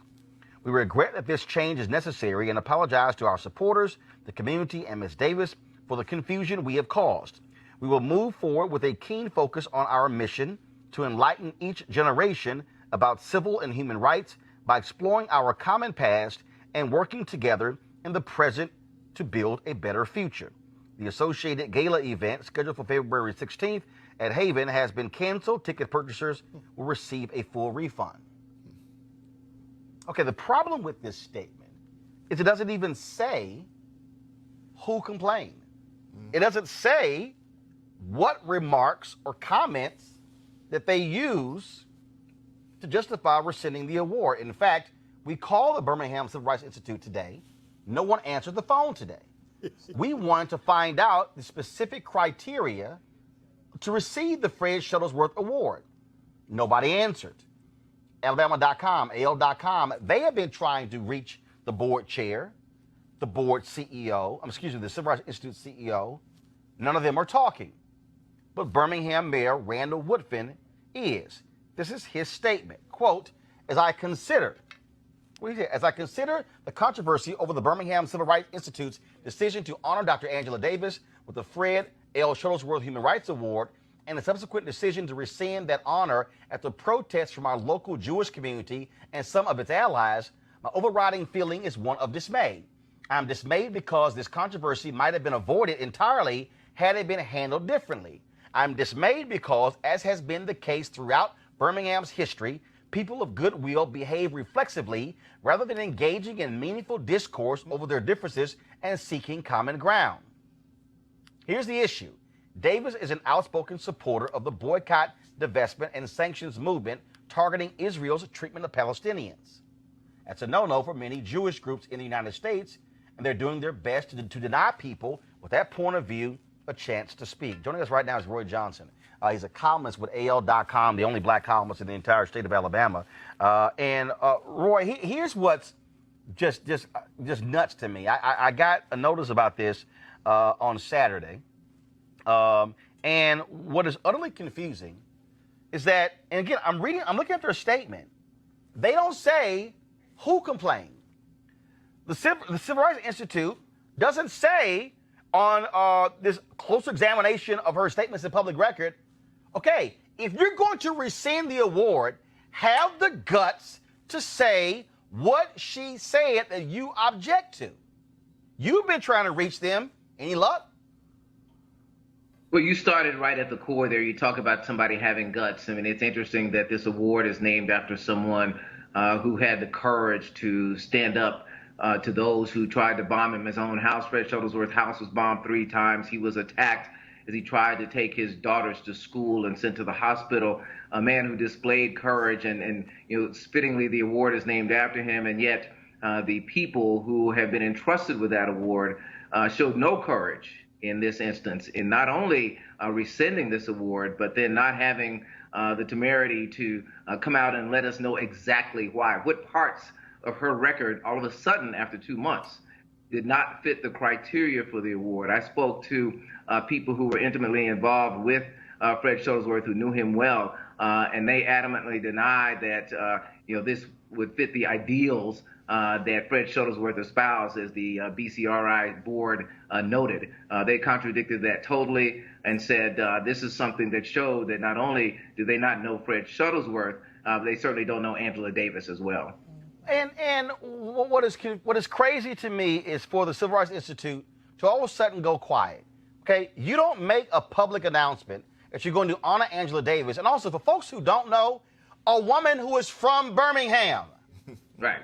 We regret that this change is necessary and apologize to our supporters, the community, and Ms. Davis for the confusion we have caused. We will move forward with a keen focus on our mission to enlighten each generation about civil and human rights by exploring our common past and working together in the present to build a better future. The associated gala event, scheduled for February 16th at Haven, has been canceled. Ticket purchasers will receive a full refund. Okay, the problem with this statement is it doesn't even say who complained. It doesn't say what remarks or comments that they use to justify rescinding the award. In fact, we called the Birmingham Civil Rights Institute today. No one answered the phone today. We wanted to find out the specific criteria to receive the Fred Shuttlesworth Award. Nobody answered. Alabama.com, AL.com, they have been trying to reach the board chair, the board CEO, the Civil Rights Institute CEO. None of them are talking. But Birmingham Mayor Randall Woodfin is. This is his statement. Quote, as I consider the controversy over the Birmingham Civil Rights Institute's decision to honor Dr. Angela Davis with the Fred L. Shuttlesworth Human Rights Award and the subsequent decision to rescind that honor after protests from our local Jewish community and some of its allies, my overriding feeling is one of dismay. I'm dismayed because this controversy might have been avoided entirely had it been handled differently. I'm dismayed because, as has been the case throughout Birmingham's history, people of goodwill behave reflexively rather than engaging in meaningful discourse over their differences and seeking common ground. Here's the issue. Davis is an outspoken supporter of the boycott, divestment, and sanctions movement targeting Israel's treatment of Palestinians. That's a no-no for many Jewish groups in the United States, and they're doing their best to deny people with that point of view a chance to speak. Joining us right now is Roy Johnson. He's a columnist with AL.com, the only black columnist in the entire state of Alabama. Roy, here's what's just nuts to me. I got a notice about this on Saturday. And what is utterly confusing is that, and again, I'm looking at their statement. They don't say who complained. The Civil Rights Institute doesn't say on this close examination of her statements in public record, okay, if you're going to rescind the award, have the guts to say what she said that you object to. You've been trying to reach them. Any luck? Well, you started right at the core there. You talk about somebody having guts. I mean, it's interesting that this award is named after someone who had the courage to stand up to those who tried to bomb him. His own house, Fred Shuttlesworth's house, was bombed 3 times. He was attacked as he tried to take his daughters to school and sent to the hospital. A man who displayed courage, and fittingly, the award is named after him. And yet, the people who have been entrusted with that award showed no courage in this instance, in not only rescinding this award, but then not having the temerity to come out and let us know exactly why. What parts of her record, all of a sudden, after 2 months, did not fit the criteria for the award. I spoke to people who were intimately involved with Fred Shuttlesworth, who knew him well, and they adamantly denied that this would fit the ideals that Fred Shuttlesworth espoused, as the BCRI board noted. They contradicted that totally and said this is something that showed that not only do they not know Fred Shuttlesworth, they certainly don't know Angela Davis as well. And what is crazy to me is for the Civil Rights Institute to all of a sudden go quiet. Okay, you don't make a public announcement that you're going to honor Angela Davis, and also for folks who don't know, a woman who is from Birmingham. Right.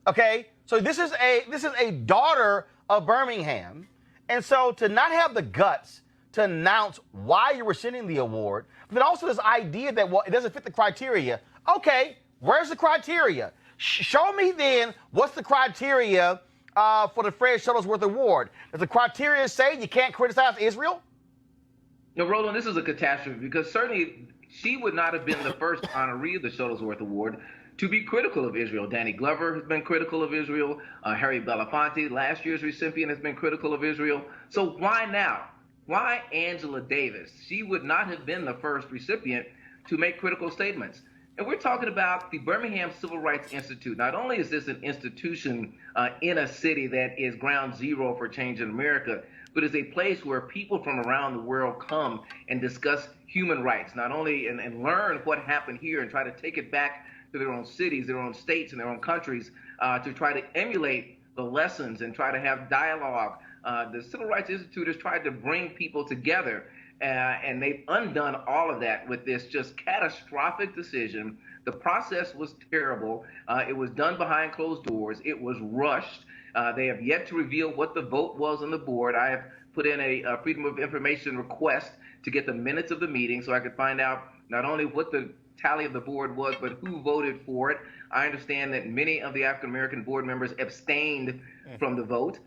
Okay, so this is a daughter of Birmingham, and so to not have the guts to announce why you're rescinding the award, but then also this idea that, well, it doesn't fit the criteria. Okay, where's the criteria? Show me then what's the criteria for the Fred Shuttlesworth Award. Does the criteria say you can't criticize Israel? No, Roland, this is a catastrophe because certainly she would not have been the first honoree of the Shuttlesworth Award to be critical of Israel. Danny Glover has been critical of Israel. Harry Belafonte, last year's recipient, has been critical of Israel. So why now? Why Angela Davis? She would not have been the first recipient to make critical statements. And we're talking about the Birmingham Civil Rights Institute. Not only is this an institution in a city that is ground zero for change in America, but is a place where people from around the world come and discuss human rights, not only and learn what happened here and try to take it back to their own cities, their own states, and their own countries to try to emulate the lessons and try to have dialogue. The Civil Rights Institute has tried to bring people together, and they've undone all of that with this just catastrophic decision. The process was terrible. It was done behind closed doors. It was rushed. They have yet to reveal what the vote was on the board. I have put in a Freedom of Information request to get the minutes of the meeting so I could find out not only what the tally of the board was, but who voted for it. I understand that many of the African-American board members abstained from the vote,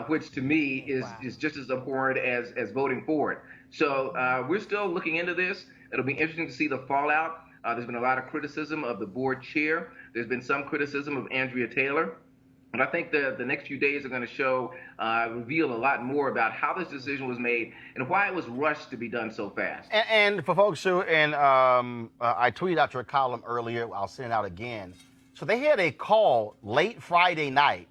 which to me is just as abhorrent as voting for it. So we're still looking into this. It'll be interesting to see the fallout. There's been a lot of criticism of the board chair. There's been some criticism of Andrea Taylor. But I think the next few days are going to show, reveal a lot more about how this decision was made and why it was rushed to be done so fast. And for folks who, I tweeted out your column earlier, I'll send it out again. So they had a call late Friday night.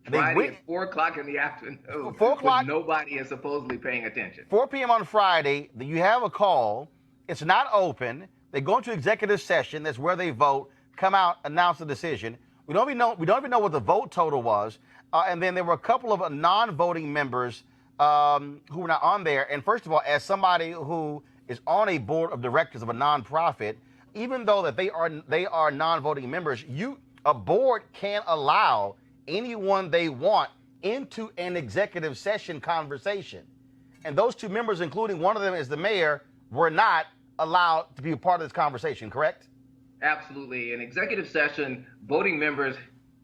Friday at 4 o'clock in the afternoon. 4 o'clock. Nobody is supposedly paying attention. 4 p.m. on Friday, you have a call. It's not open. They go into executive session. That's where they vote, come out, announce the decision. We don't even know what the vote total was. And then there were a couple of non-voting members who were not on there. And first of all, as somebody who is on a board of directors of a nonprofit, even though that they are non-voting members, a board can't allow anyone they want into an executive session conversation. And those two members, including one of them is the mayor, were not allowed to be a part of this conversation, correct? Absolutely. In executive session, voting members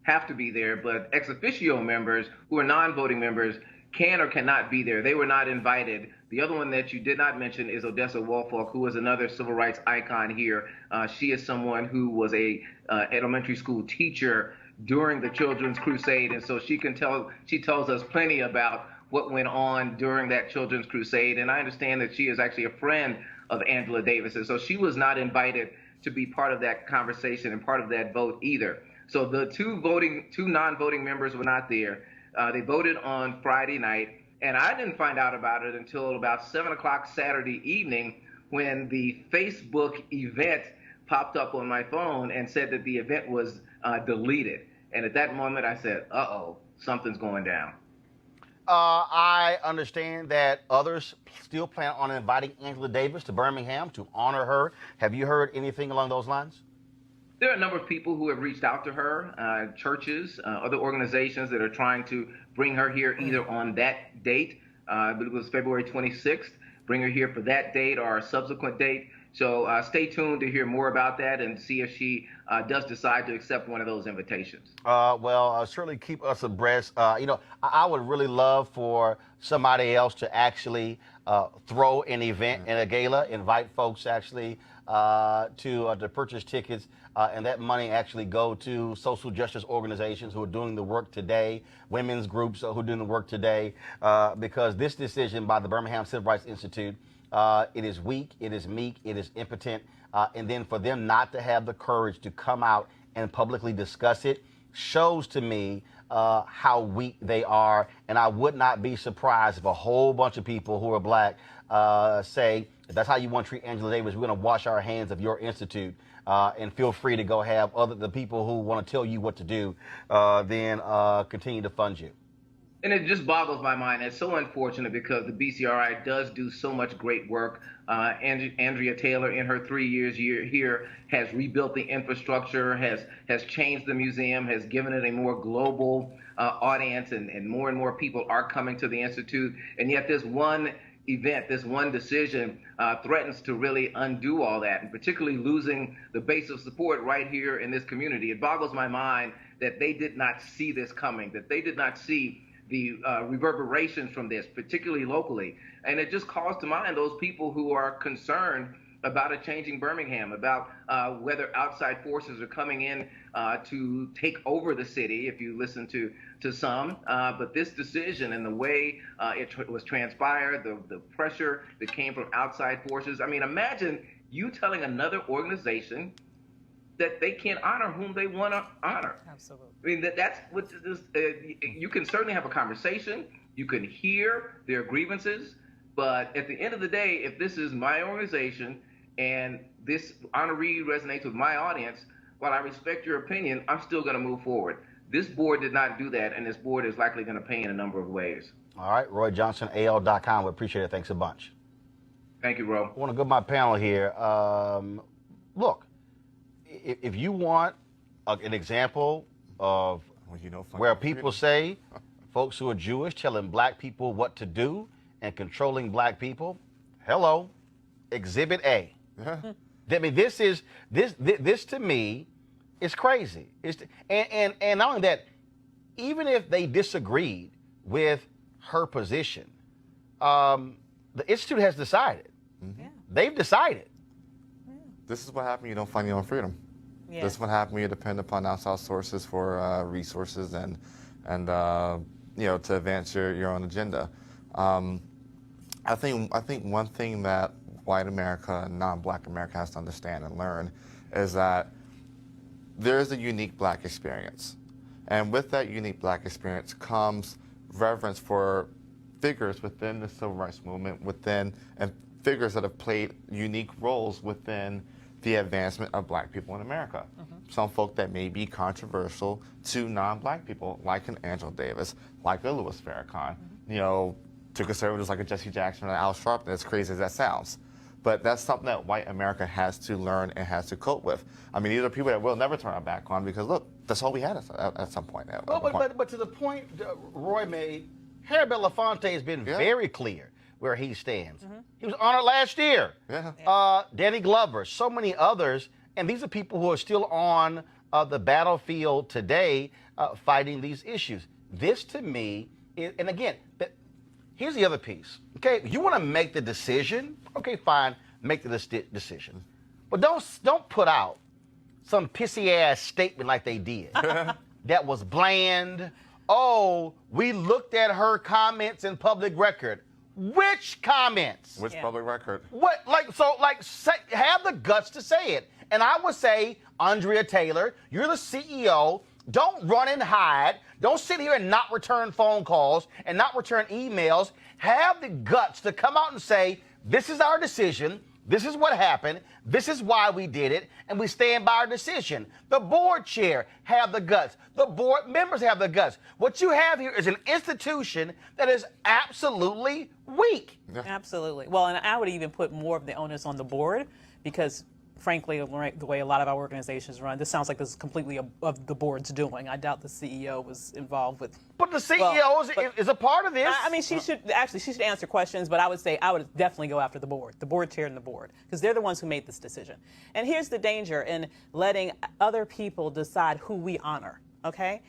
have to be there, but ex officio members who are non-voting members can or cannot be there. They were not invited. The other one that you did not mention is Odessa Woolfolk, who is another civil rights icon here. She is someone who was a elementary school teacher during the Children's Crusade, and so she tells us plenty about what went on during that Children's Crusade. And I understand that she is actually a friend of Angela Davis, and so she was not invited to be part of that conversation and part of that vote either. So the two non-voting members were not there. They voted on Friday night, and I didn't find out about it until about 7 o'clock Saturday evening when the Facebook event popped up on my phone and said that the event was deleted. And at that moment I said, uh-oh, something's going down. I understand that others still plan on inviting Angela Davis to Birmingham to honor her. Have you heard anything along those lines? There are a number of people who have reached out to her, churches, other organizations that are trying to bring her here either on that date, I believe it was February 26th, bring her here for that date or a subsequent date. So stay tuned to hear more about that and see if she does decide to accept one of those invitations. Certainly keep us abreast. I would really love for somebody else to actually throw an event in a gala, invite folks actually to purchase tickets, and that money actually go to social justice organizations who are doing the work today, women's groups who are doing the work today, because this decision by the Birmingham Civil Rights Institute, it is weak, it is meek, it is impotent, and then for them not to have the courage to come out and publicly discuss it shows to me how weak they are. And I would not be surprised if a whole bunch of people who are black say, if that's how you want to treat Angela Davis, we're going to wash our hands of your institute, and feel free to go have the people who want to tell you what to do, then continue to fund you. And it just boggles my mind. It's so unfortunate because the BCRI does do so much great work. Andrea Taylor, in her 3 years here, has rebuilt the infrastructure, has changed the museum, has given it a more global audience, and more people are coming to the Institute. And yet this one event, this one decision threatens to really undo all that, and particularly losing the base of support right here in this community. It boggles my mind that they did not see this coming, that they did not see reverberations from this, particularly locally. And it just calls to mind those people who are concerned about a changing Birmingham, about whether outside forces are coming in to take over the city, if you listen to some. But this decision and the way it was transpired, the pressure that came from outside forces. I mean, imagine you telling another organization that they can't honor whom they want to honor. Absolutely. I mean, that's what this, you can certainly have a conversation. You can hear their grievances. But at the end of the day, if this is my organization and this honoree resonates with my audience, while I respect your opinion, I'm still going to move forward. This board did not do that, and this board is likely going to pay in a number of ways. All right, Roy Johnson, AL.com. We appreciate it. Thanks a bunch. Thank you, Ro. I want to go to my panel here. Look, if you want an example of where people say folks who are Jewish telling black people what to do and controlling black people, hello, Exhibit A. Yeah. I mean, this to me is crazy. And not only that, even if they disagreed with her position, the Institute has decided. Mm-hmm. Yeah. They've decided. This is what happened when you don't find your own freedom. Yeah. This is what happened when you depend upon outside sources for resources and to advance your own agenda. I think one thing that white America and non-black America has to understand and learn is that there is a unique black experience. And with that unique black experience comes reverence for figures within the civil rights movement, and figures that have played unique roles within the advancement of black people in America. Mm-hmm. Some folk that may be controversial to non-black people, like an Angela Davis, like a Louis Farrakhan, mm-hmm. To conservatives like a Jesse Jackson or Al Sharpton, as crazy as that sounds. But that's something that white America has to learn and has to cope with. I mean, these are people that we'll never turn our back on because, look, that's all we had at some point. But to the point Roy made, Harry Belafonte has been very clear where he stands. Mm-hmm. He was honored last year. Yeah. Danny Glover, so many others, and these are people who are still on the battlefield today fighting these issues. This, to me, and again, here's the other piece. Okay, you want to make the decision? Okay, fine, make the decision, but don't put out some pissy ass statement like they did that was bland. Oh, we looked at her comments in public record. Which comments? Which public record? What? Have the guts to say it. And I would say, Andrea Taylor, you're the CEO. Don't run and hide. Don't sit here and not return phone calls and not return emails. Have the guts to come out and say, this is our decision. This is what happened. This is why we did it. And we stand by our decision. The board chair have the guts. The board members have the guts. What you have here is an institution that is absolutely weak. Yeah. Absolutely. Well, and I would even put more of the onus on the board because, frankly, the way a lot of our organizations run, this sounds like this is completely of the board's doing. I doubt the CEO was involved with. But the CEO is a part of this. I mean, she should answer questions, but I would say I would definitely go after the board chair and the board, because they're the ones who made this decision. And here's the danger in letting other people decide who we honor, okay?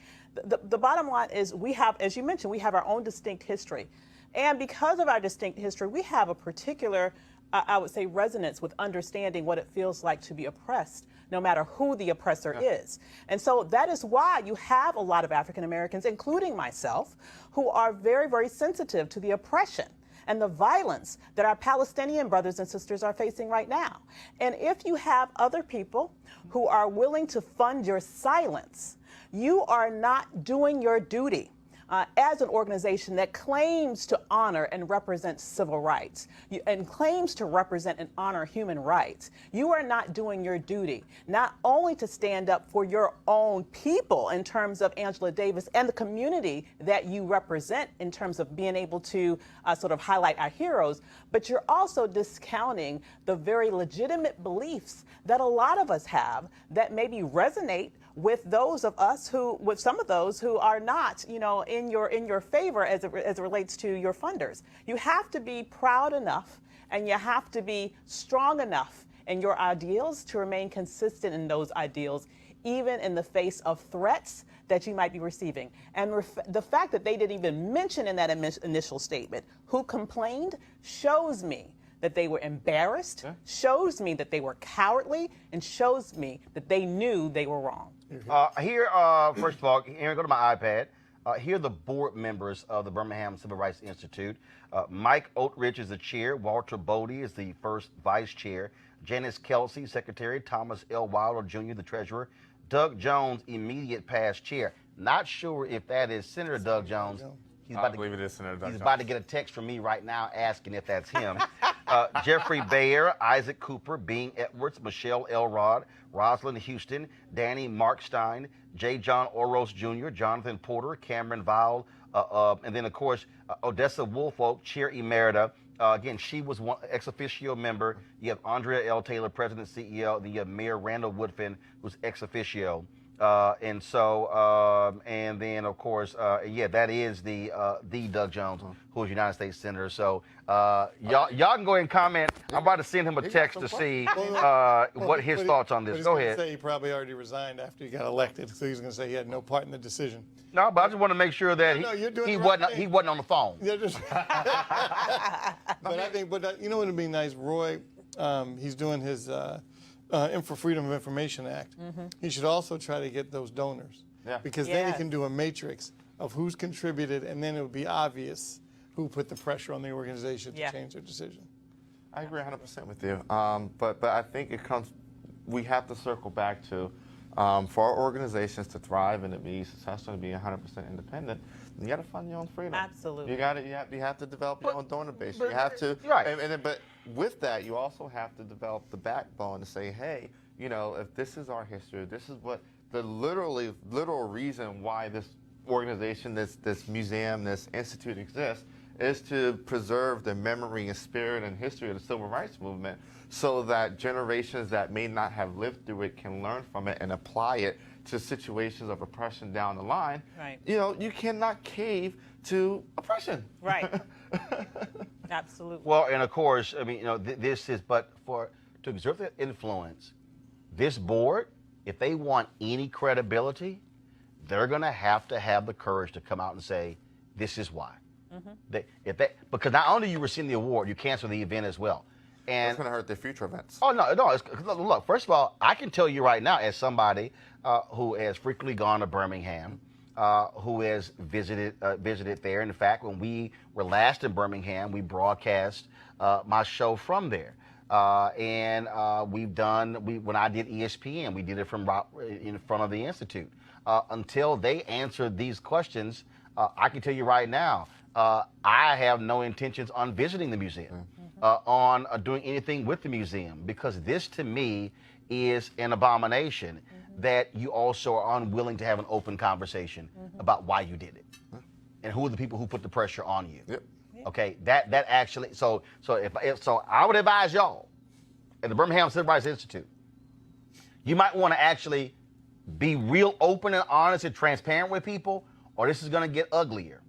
The bottom line is we have, as you mentioned, we have our own distinct history. And because of our distinct history, we have a particular I would say resonance with understanding what it feels like to be oppressed, no matter who the oppressor is. And so that is why you have a lot of African Americans, including myself, who are very, very sensitive to the oppression and the violence that our Palestinian brothers and sisters are facing right now. And if you have other people who are willing to fund your silence, you are not doing your duty. As an organization that claims to honor and represent civil rights and claims to represent and honor human rights, you are not doing your duty, not only to stand up for your own people in terms of Angela Davis and the community that you represent in terms of being able to sort of highlight our heroes, but you're also discounting the very legitimate beliefs that a lot of us have that maybe resonate with those of us with some of those who are not, in your favor as it relates to your funders. You have to be proud enough and you have to be strong enough in your ideals to remain consistent in those ideals, even in the face of threats that you might be receiving. And the fact that they didn't even mention in that initial statement who complained shows me that they were embarrassed, shows me that they were cowardly, and shows me that they knew they were wrong. Here, first of all, Aaron, go to my iPad. Here are the board members of the Birmingham Civil Rights Institute. Mike Oatrich is the chair. Walter Bodie is the first vice chair. Janice Kelsey, secretary. Thomas L. Wilder, Jr., the treasurer. Doug Jones, immediate past chair. Not sure if that is Senator Doug Jones. I believe it is Senator Doug He's Jones. about to get a text from me right now asking if that's him. Jeffrey Bayer, Isaac Cooper, Bean Edwards, Michelle Elrod, Rosalind Houston, Danny Markstein, J. John Oros Jr., Jonathan Porter, Cameron Vowell, and then, of course, Odessa Woolfolk, Chair Emerita. Again, she was one ex officio member. You have Andrea L. Taylor, President, CEO. Then you have Mayor Randall Woodfin, who's ex officio. And then, of course, that is the Doug Jones, who is United States Senator. So y'all can go ahead and comment. I'm about to send him a text to see what his thoughts on this. Go ahead. Say he probably already resigned after he got elected, so he's going to say he had no part in the decision. No, but I just want to make sure that he wasn't on the phone. Yeah, but I think, you know what would be nice, Roy? He's doing his for Freedom of Information Act. He should also try to get those donors, because then he can do a matrix of who's contributed, and then it would be obvious who put the pressure on the organization to change their decision. I agree 100% with you. But I think we have to circle back to, for our organizations to thrive and to be successful and be 100% independent, you got to fund your own freedom. Absolutely. You have to develop your own donor base. You have to, but with that, you also have to develop the backbone to say, hey, if this is our history, this is what the literal reason why this organization, this museum, this institute exists, is to preserve the memory and spirit and history of the civil rights movement, so that generations that may not have lived through it can learn from it and apply it to situations of oppression down the line. Right. You cannot cave to oppression. Right. Absolutely. Well, and of course, I mean, this is, but to exert their influence, this board, if they want any credibility, they're going to have the courage to come out and say, this is why. Because not only you rescind the award, you cancel the event as well. And that's going to hurt their future events. Oh, no. Look, first of all, I can tell you right now, as somebody who has frequently gone to Birmingham, who has visited there. In fact, when we were last in Birmingham, we broadcast my show from there. When I did ESPN, we did it from in front of the Institute. Until they answered these questions, I can tell you right now, I have no intentions on visiting the museum, on doing anything with the museum, because this to me is an abomination that you also are unwilling to have an open conversation about why you did it and who are the people who put the pressure on you. Yep. Okay, that actually, so I would advise y'all at the Birmingham Civil Rights Institute, you might want to actually be real open and honest and transparent with people, or this is going to get uglier.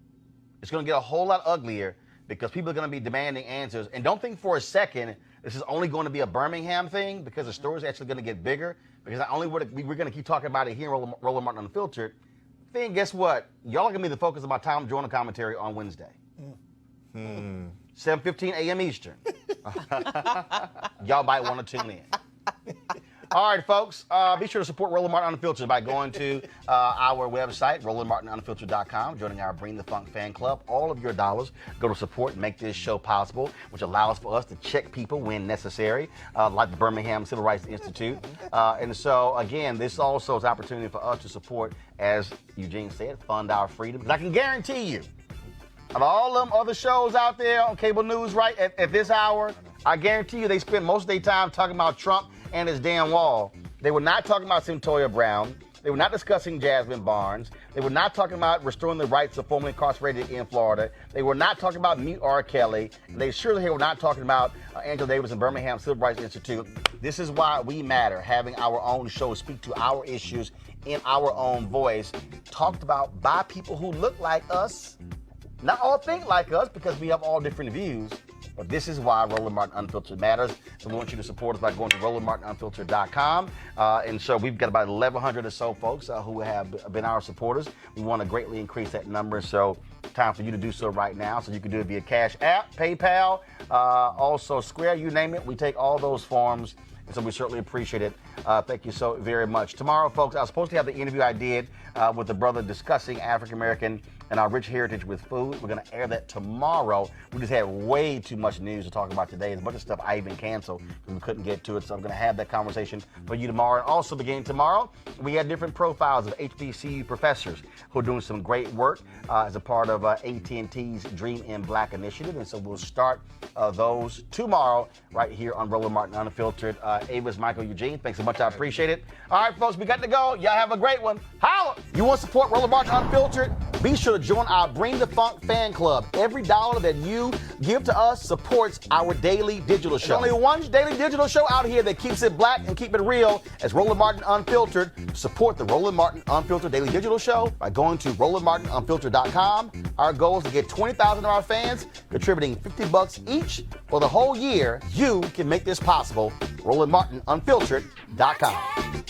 It's going to get a whole lot uglier, because people are going to be demanding answers. And don't think for a second this is only going to be a Birmingham thing, because the story is actually going to get bigger. Because not only we're going to keep talking about it here in Roland Martin Unfiltered, then guess what? Y'all are going to be the focus of my Tom Jordan commentary on Wednesday. 7:15 a.m. Eastern. Y'all might want to tune in. All right, folks, be sure to support Roland Martin Unfiltered by going to our website, RolandMartinUnfiltered.com, joining our Bring the Funk fan club. All of your dollars go to support and make this show possible, which allows for us to check people when necessary, like the Birmingham Civil Rights Institute. And so, again, this also is an opportunity for us to support, as Eugene said, fund our freedom. Because I can guarantee you, of all them other shows out there on cable news right at this hour, I guarantee you they spend most of their time talking about Trump and his damn wall. They were not talking about Cyntoia Brown. They were not discussing Jasmine Barnes. They were not talking about restoring the rights of formerly incarcerated in Florida. They were not talking about Mute R. Kelly. They surely were not talking about Angela Davis and Birmingham Civil Rights Institute. This is why we matter, having our own show speak to our issues in our own voice, talked about by people who look like us. Not all think like us, because we have all different views, But this is why Roland Martin Unfiltered matters. So we want you to support us by going to RolandMartinUnfiltered.com. And so we've got about 1,100 or so folks who have been our supporters. We want to greatly increase that number. So time for you to do so right now. So you can do it via Cash App, PayPal, also Square, you name it. We take all those forms. And so we certainly appreciate it. Thank you so very much. Tomorrow, folks, I was supposed to have the interview I did with the brother discussing African-American and our rich heritage with food. We're going to air that tomorrow. We just had way too much news to talk about today. There's a bunch of stuff I even canceled because we couldn't get to it. So I'm going to have that conversation for you tomorrow. And also beginning tomorrow, we had different profiles of HBCU professors who are doing some great work as a part of AT&T's Dream in Black initiative. And so we'll start those tomorrow right here on Roland Martin Unfiltered. Ava's Michael Eugene, thanks so much. I appreciate it. All right, folks, we got to go. Y'all have a great one. Holla! You want to support Roland Martin Unfiltered? Be sure to join our Bring the Funk fan club. Every dollar that you give to us supports our daily digital show. There's only one daily digital show out here that keeps it black and keep it real as Roland Martin Unfiltered. Support the Roland Martin Unfiltered daily digital show by going to RolandMartinUnfiltered.com. Our goal is to get 20,000 of our fans contributing $50 each for the whole year. You can make this possible. RolandMartinUnfiltered.com.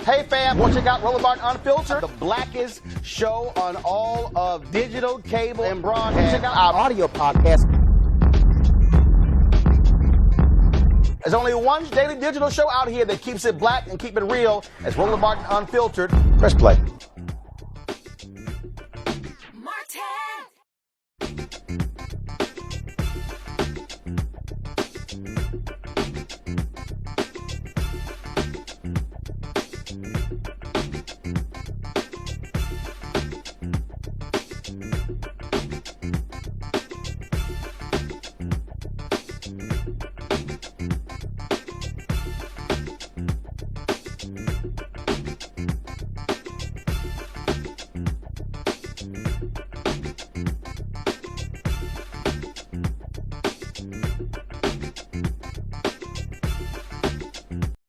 Hey fam, want to check out Roland Martin Unfiltered, the blackest show on all of digital, cable, and broadcast. Check out our audio podcast. There's only one daily digital show out here that keeps it black and keep it real as Roland Martin Unfiltered. Press play.